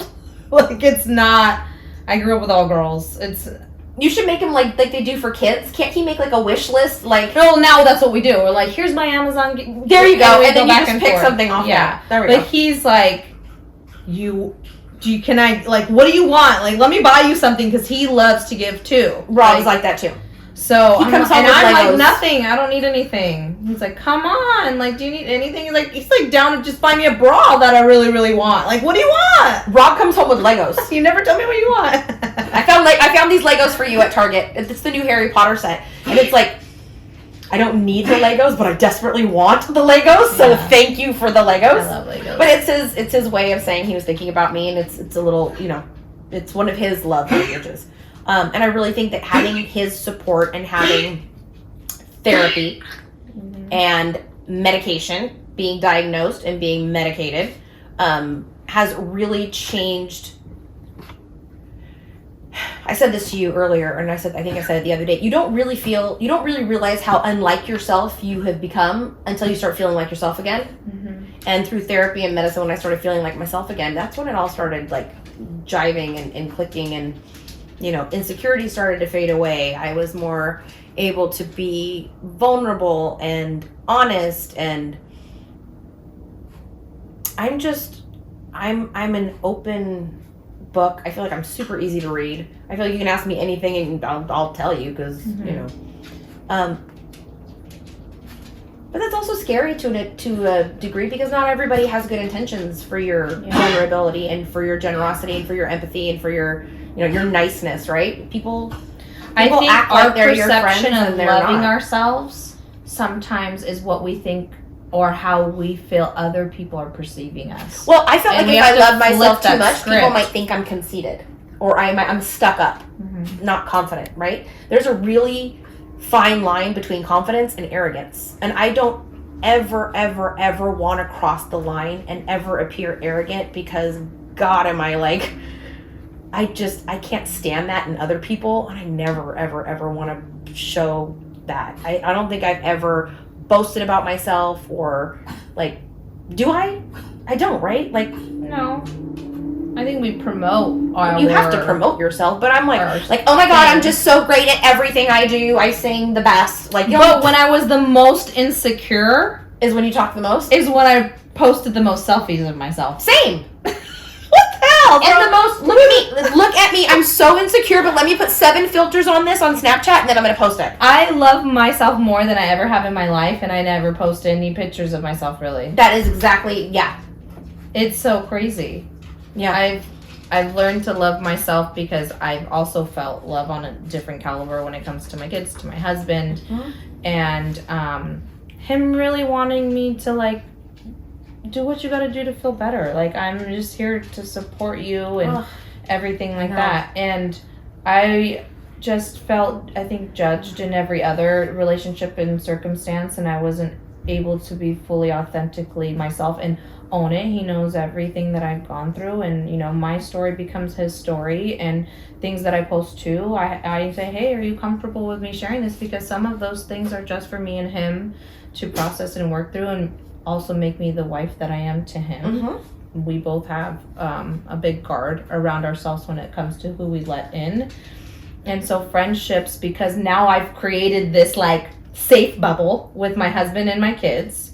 It's not. I grew up with all girls. You should make him like they do for kids. Can't he make a wish list? No, now that's what we do. We're here's my Amazon gift. There you go. And then you back just pick something off. Yeah. There we go. He's can I, what do you want? Let me buy you something, because he loves to give too. Rob's like that too. So he comes home with I'm nothing. I don't need anything. He's like, come on. Do you need anything? He's down to just buy me a bra that I really, really want. What do you want? Rob comes home with Legos. You never tell me what you want. I found these Legos for you at Target. It's the new Harry Potter set, and it's I don't need the Legos, but I desperately want the Legos. So Yeah. thank you for the Legos. I love Legos. But it's his way of saying he was thinking about me, and it's a little, it's one of his love languages. And I really think that having his support and having therapy and medication, being diagnosed and being medicated, has really changed. I said this to you earlier, and I think I said it the other day. You don't really realize how unlike yourself you have become until you start feeling like yourself again. And through therapy and medicine, when I started feeling like myself again, that's when it all started like jiving and clicking, and insecurity started to fade away. I was more able to be vulnerable and honest, and I'm an open book. I feel like I'm super easy to read. I feel like you can ask me anything and I'll tell you, because but that's also scary to a degree, because not everybody has good intentions for your vulnerability and for your generosity and for your empathy and for your your niceness, right? People I think act our like they're your friends perception of and they're loving not. ourselves sometimes is what we think or how we feel other people are perceiving us. Well, I felt And like we if have I to love myself flip too that much, people script. might think I'm conceited or I'm stuck up, not confident, right? There's a really fine line between confidence and arrogance. And I don't ever want to cross the line and ever appear arrogant, because God, am I like, I can't stand that in other people, and I never ever want to show that. I don't think I've ever boasted about myself, or like, do I? I don't, right? Like, No. I think we promote our you have to promote yourself, but I'm our like, oh my God, I'm just so great at everything I do. I sing the best. Like, But when I was the most insecure is when you talk the most. is when I posted the most selfies of myself. Same. What the hell? And the most, look at me. I'm so insecure, but let me put 7 filters on this on Snapchat, and then I'm going to post it. I love myself more than I ever have in my life, and I never post any pictures of myself, really. That is exactly, yeah. It's so crazy. Yeah. I've learned to love myself, because I've also felt love on a different caliber when it comes to my kids, to my husband, and him really wanting me to like do what you got to do to feel better. Like, I'm just here to support you and everything like that. And I just felt, I think, judged in every other relationship and circumstance, and I wasn't able to be fully authentically myself and own it. He knows everything that I've gone through, and my story becomes his story, and things that I post too, I say, hey, are you comfortable with me sharing this? Because some of those things are just for me and him to process and work through, and also make me the wife that I am to him. We both have a big guard around ourselves when it comes to who we let in. And so friendships, because now I've created this like safe bubble with my husband and my kids,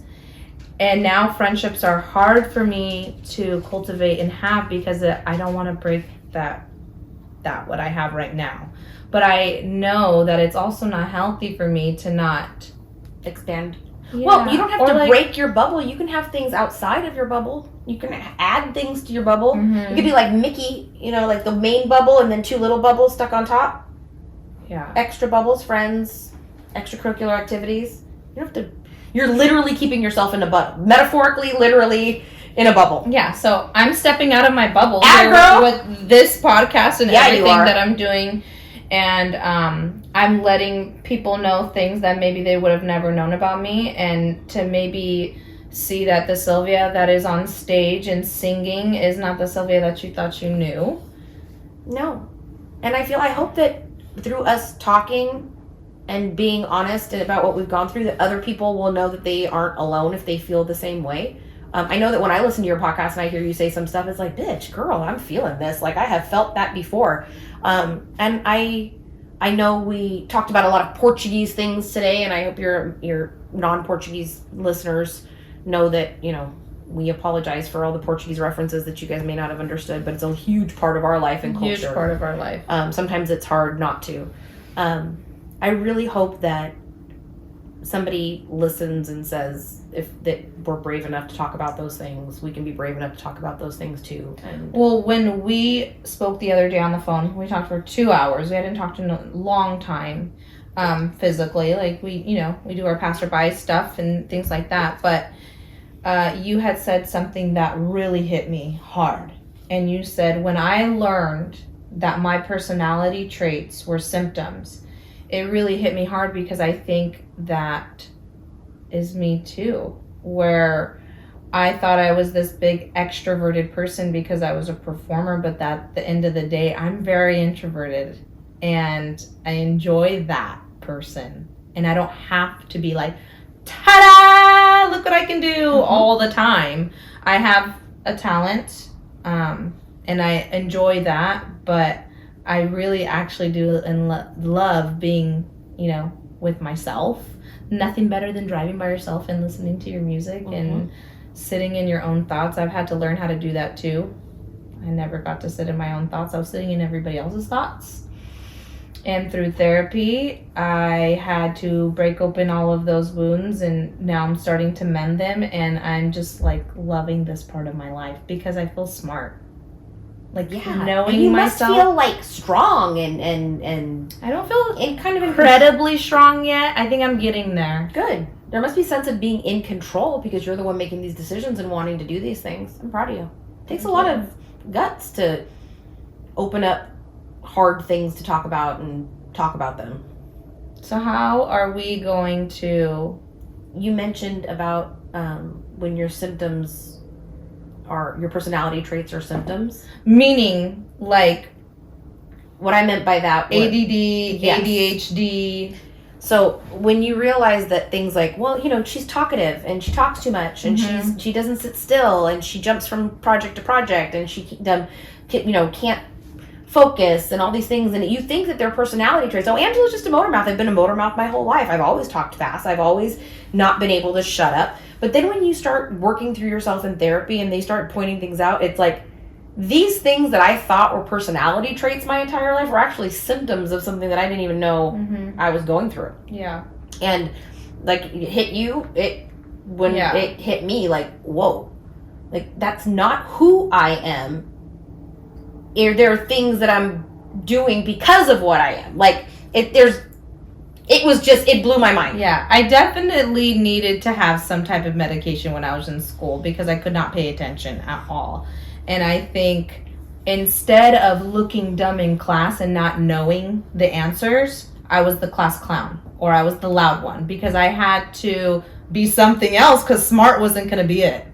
and now friendships are hard for me to cultivate and have, because I don't want to break that what I have right now. But I know that it's also not healthy for me to not Expand. Yeah. Well, you don't have Or to like, break your bubble. You can have things outside of your bubble. You can add things to your bubble. Mhm. You could be like Mickey, like the main bubble and then 2 little bubbles stuck on top. Yeah. Extra bubbles, friends, extracurricular activities. You don't have to. You're literally keeping yourself in a bubble. Metaphorically, literally in a bubble. Yeah, so I'm stepping out of my bubble Aggro. here with this podcast and Yeah, you everything are. that I'm doing, and I'm letting people know things that maybe they would have never known about me, and to maybe see that the Silvia that is on stage and singing is not the Silvia that you thought you knew. No. And I hope that through us talking and being honest about what we've gone through, that other people will know that they aren't alone if they feel the same way. I know that when I listen to your podcast and I hear you say some stuff, it's like, bitch, girl, I'm feeling this. Like, I have felt that before. And I know we talked about a lot of Portuguese things today, and I hope your non-Portuguese listeners know that, we apologize for all the Portuguese references that you guys may not have understood, but it's a huge part of our life and culture. Huge part of our life. Sometimes it's hard not to. I really hope that somebody listens and says, that we're brave enough to talk about those things, we can be brave enough to talk about those things too. And Well, when we spoke the other day on the phone, we talked for 2 hours. We hadn't talked in a long time. physically. Like we do our passerby stuff and things like that. But you had said something that really hit me hard. And you said, when I learned that my personality traits were symptoms, it really hit me hard, because I think that is me too, where I thought I was this big extroverted person because I was a performer, but at the end of the day, I'm very introverted, and I enjoy that person, and I don't have to be like, ta-da, look what I can do all the time. I have a talent, and I enjoy that, but I really actually do and love being, with myself. Nothing better than driving by yourself and listening to your music and sitting in your own thoughts. I've had to learn how to do that too. I never got to sit in my own thoughts. I was sitting in everybody else's thoughts. And through therapy, I had to break open all of those wounds, and now I'm starting to mend them, and I'm just like loving this part of my life because I feel smart. Like, knowing and you myself. must feel like strong and I don't feel kind of incredibly strong yet. I think I'm getting there. good. There must be a sense of being in control because you're the one making these decisions and wanting to do these things. I'm proud of you. It takes a lot of guts to open up hard things to talk about and talk about them. So how are we going to... You mentioned about when your symptoms are, your personality traits are symptoms. Meaning, like, What I meant by that was, ADD, Yes. ADHD... so when you realize that things like, well, she's talkative and she talks too much and she doesn't sit still and she jumps from project to project and she can't focus and all these things, and you think that they're personality traits. Oh, Angela's just a motor mouth. I've been a motor mouth my whole life. I've always talked fast. I've always not been able to shut up. But then when you start working through yourself in therapy and they start pointing things out, it's like, these things that I thought were personality traits my entire life were actually symptoms of something that I didn't even know I was going through. Yeah. And like, it hit you, it hit me, like, whoa, like, that's not who I am. There are things that I'm doing because of what I am. Like, it blew my mind. Yeah, I definitely needed to have some type of medication when I was in school because I could not pay attention at all. And I think instead of looking dumb in class and not knowing the answers, I was the class clown, or I was the loud one, because I had to be something else because smart wasn't going to be it.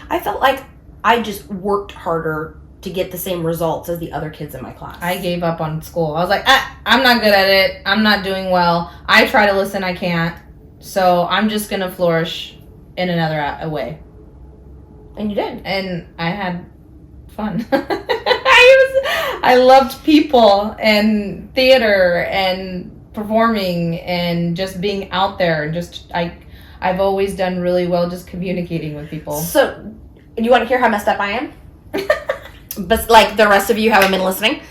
I felt like I just worked harder to get the same results as the other kids in my class. I gave up on school. I was like, I'm not good at it. I'm not doing well. I try to listen, I can't. So I'm just going to flourish in another way. And you did. And I had fun. I loved people and theater and performing and just being out there, and just I've always done really well just communicating with people. So, you want to hear how messed up I am? But like the rest of you haven't been listening.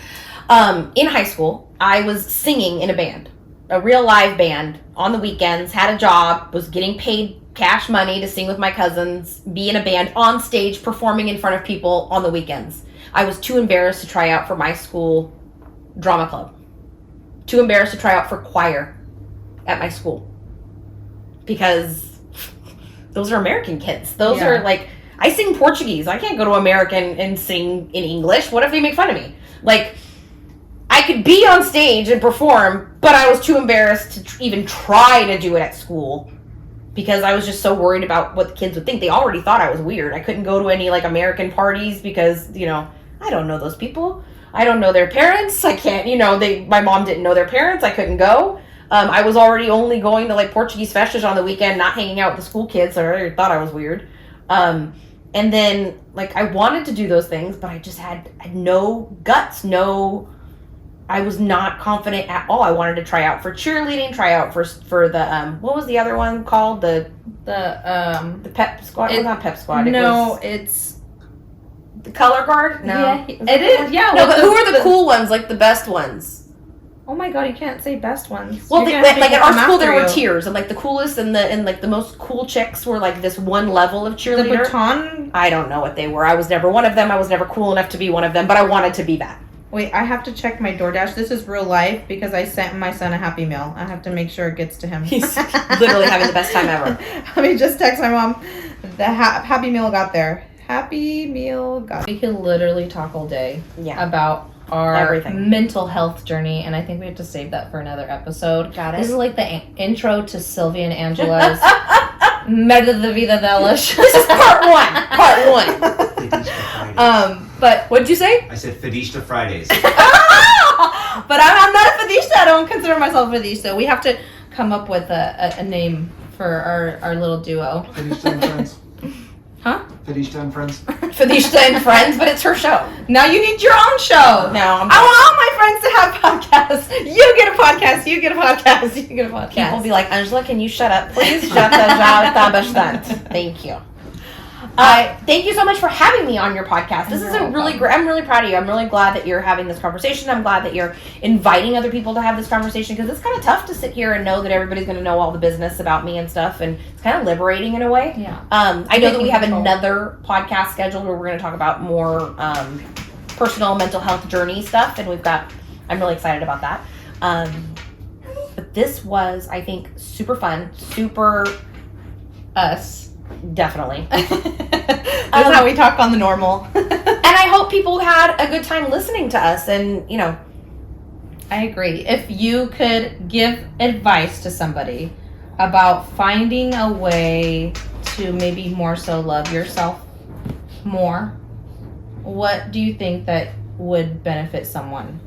In high school, I was singing in a band, a real live band, on the weekends, had a job, was getting paid cash money to sing with my cousins, be in a band, on stage, performing in front of people on the weekends. I was too embarrassed to try out for my school drama club. Too embarrassed to try out for choir at my school. Because those are American kids. Those are like... I sing Portuguese. I can't go to American and sing in English. What if they make fun of me? Like, I could be on stage and perform, but I was too embarrassed to even try to do it at school because I was just so worried about what the kids would think. They already thought I was weird. I couldn't go to any, like, American parties because, I don't know those people. I don't know their parents. I can't, my mom didn't know their parents. I couldn't go. I was already only going to, like, Portuguese Fechados on the weekend, not hanging out with the school kids, so I already thought I was weird. And then, like, I wanted to do those things, but I just had no guts, I was not confident at all. I wanted to try out for cheerleading, try out for the, what was the other one called? The pep squad? Well, not pep squad. It's the color guard? No. Yeah, it is, yeah. No, but who are the cool ones, like the best ones? Oh my god, you can't say best ones. Well, like at our school there were tiers, and like the coolest and like the most cool chicks were like this one level of cheerleader. The baton? I don't know what they were. I was never one of them. I was never cool enough to be one of them, but I wanted to be that. Wait, I have to check my DoorDash. This is real life because I sent my son a Happy Meal. I have to make sure it gets to him. He's literally having the best time ever. Let me just text my mom. The Happy Meal got there. Happy Meal got. We could literally talk all day about our Everything. mental health journey, and I think we have to save that for another episode. Got it. This is like the intro to Silvia and Angela's Merda de Vida delas. This is part one. Part one. Fadista Fridays. But What'd you say? I said Fadista Fridays. but I'm not a fadista. I don't consider myself a fadista. We have to come up with a name for our little duo. Fadista and Friends. Huh? Fadista and Friends. Fadista and Friends, but it's her show. Now you need your own show. No, I want all my friends to have podcasts. You get a podcast. You get a podcast. You get a podcast. People will be like, Angela, can you shut up? Please shut the job bastante. Thank you. Thank you so much for having me on your podcast. This is a really great. I'm really proud of you. I'm really glad that you're having this conversation. I'm glad that you're inviting other people to have this conversation because it's kind of tough to sit here and know that everybody's going to know all the business about me and stuff, and it's kind of liberating in a way. Yeah. I know that we have Taking control. another podcast scheduled where we're going to talk about more personal mental health journey stuff, and I'm really excited about that. But this was, I think, super fun, super Us. definitely. That's how we talk on the normal. And I hope people had a good time listening to us, and I agree. If you could give advice to somebody about finding a way to maybe more so love yourself more, what do you think that would benefit someone?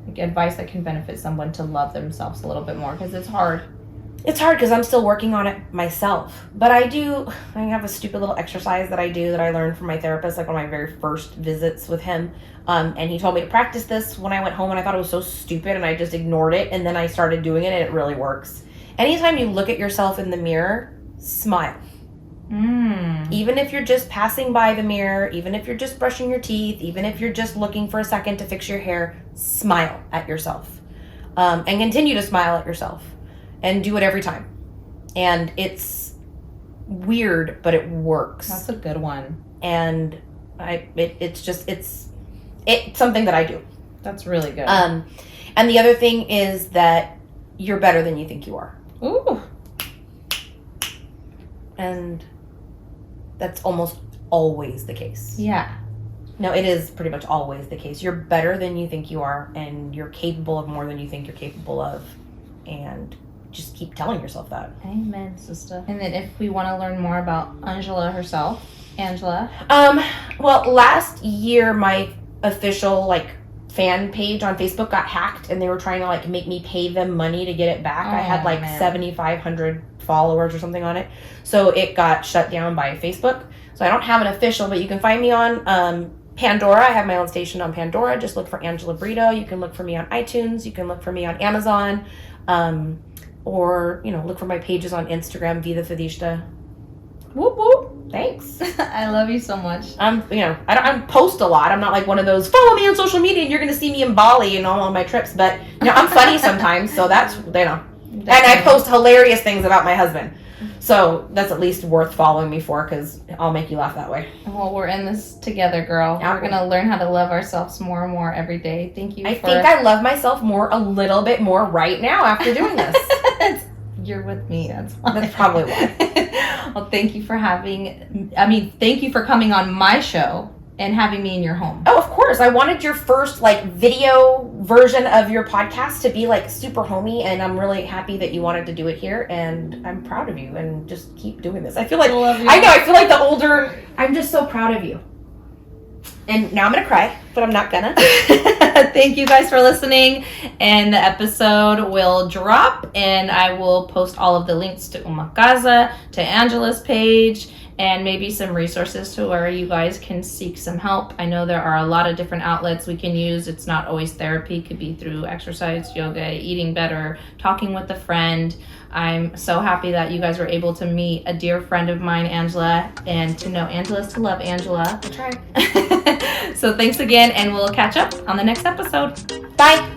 Like advice that can benefit someone to love themselves a little bit more, because it's hard. it's hard because I'm still working on it myself. But I have a stupid little exercise that I do that I learned from my therapist, like one of my very first visits with him. And he told me to practice this when I went home, and I thought it was so stupid, and I just ignored it. And then I started doing it, and it really works. Anytime you look at yourself in the mirror, smile. Even if you're just passing by the mirror, even if you're just brushing your teeth, even if you're just looking for a second to fix your hair, smile at yourself. And continue to smile at yourself. And do it every time. And it's weird, but it works. That's a good one. And it's something that I do. That's really good. And the other thing is that you're better than you think you are. Ooh. And that's almost always the case. Yeah. No, it is pretty much always the case. You're better than you think you are, and you're capable of more than you think you're capable of. And just keep telling yourself that. Amen, sister. And then if we want to learn more about Angela herself, Angela. Well, last year my official fan page on Facebook got hacked, and they were trying to make me pay them money to get it back. I had 7,500 followers or something on it, so it got shut down by Facebook. So I don't have an official, but you can find me on Pandora. I have my own station on Pandora. Just look for Angela Brito. You can look for me on iTunes. You can look for me on Amazon, or look for my pages on Instagram. Vida Fadista. Whoop whoop. Thanks. I love you so much. I don't post a lot. I'm not like one of those follow me on social media and you're gonna see me in Bali and all on my trips. But I'm funny sometimes, so that's And I post hilarious things about my husband, so that's at least worth following me for, because I'll make you laugh that way. Well, we're in this together, girl. Yeah. We're gonna learn how to love ourselves more and more every day. Thank you. I think I love myself a little bit more right now after doing this. You're with me. That's why. That's probably why. Well, thank you for thank you for coming on my show and having me in your home. Oh, of course. I wanted your first video version of your podcast to be super homey, and I'm really happy that you wanted to do it here, and I'm proud of you, and just keep doing this. I feel like I feel like the older, I'm just so proud of you. And now I'm gonna cry, but I'm not gonna. Thank you guys for listening, and the episode will drop, and I will post all of the links to Uma Casa, to Angela's page, and maybe some resources to where you guys can seek some help. I know there are a lot of different outlets we can use. It's not always therapy. It could be through exercise, yoga, eating better, talking with a friend. I'm so happy that you guys were able to meet a dear friend of mine, Angela, and to know Angela is to love Angela. I'll try. So thanks again, and we'll catch up on the next episode. Bye.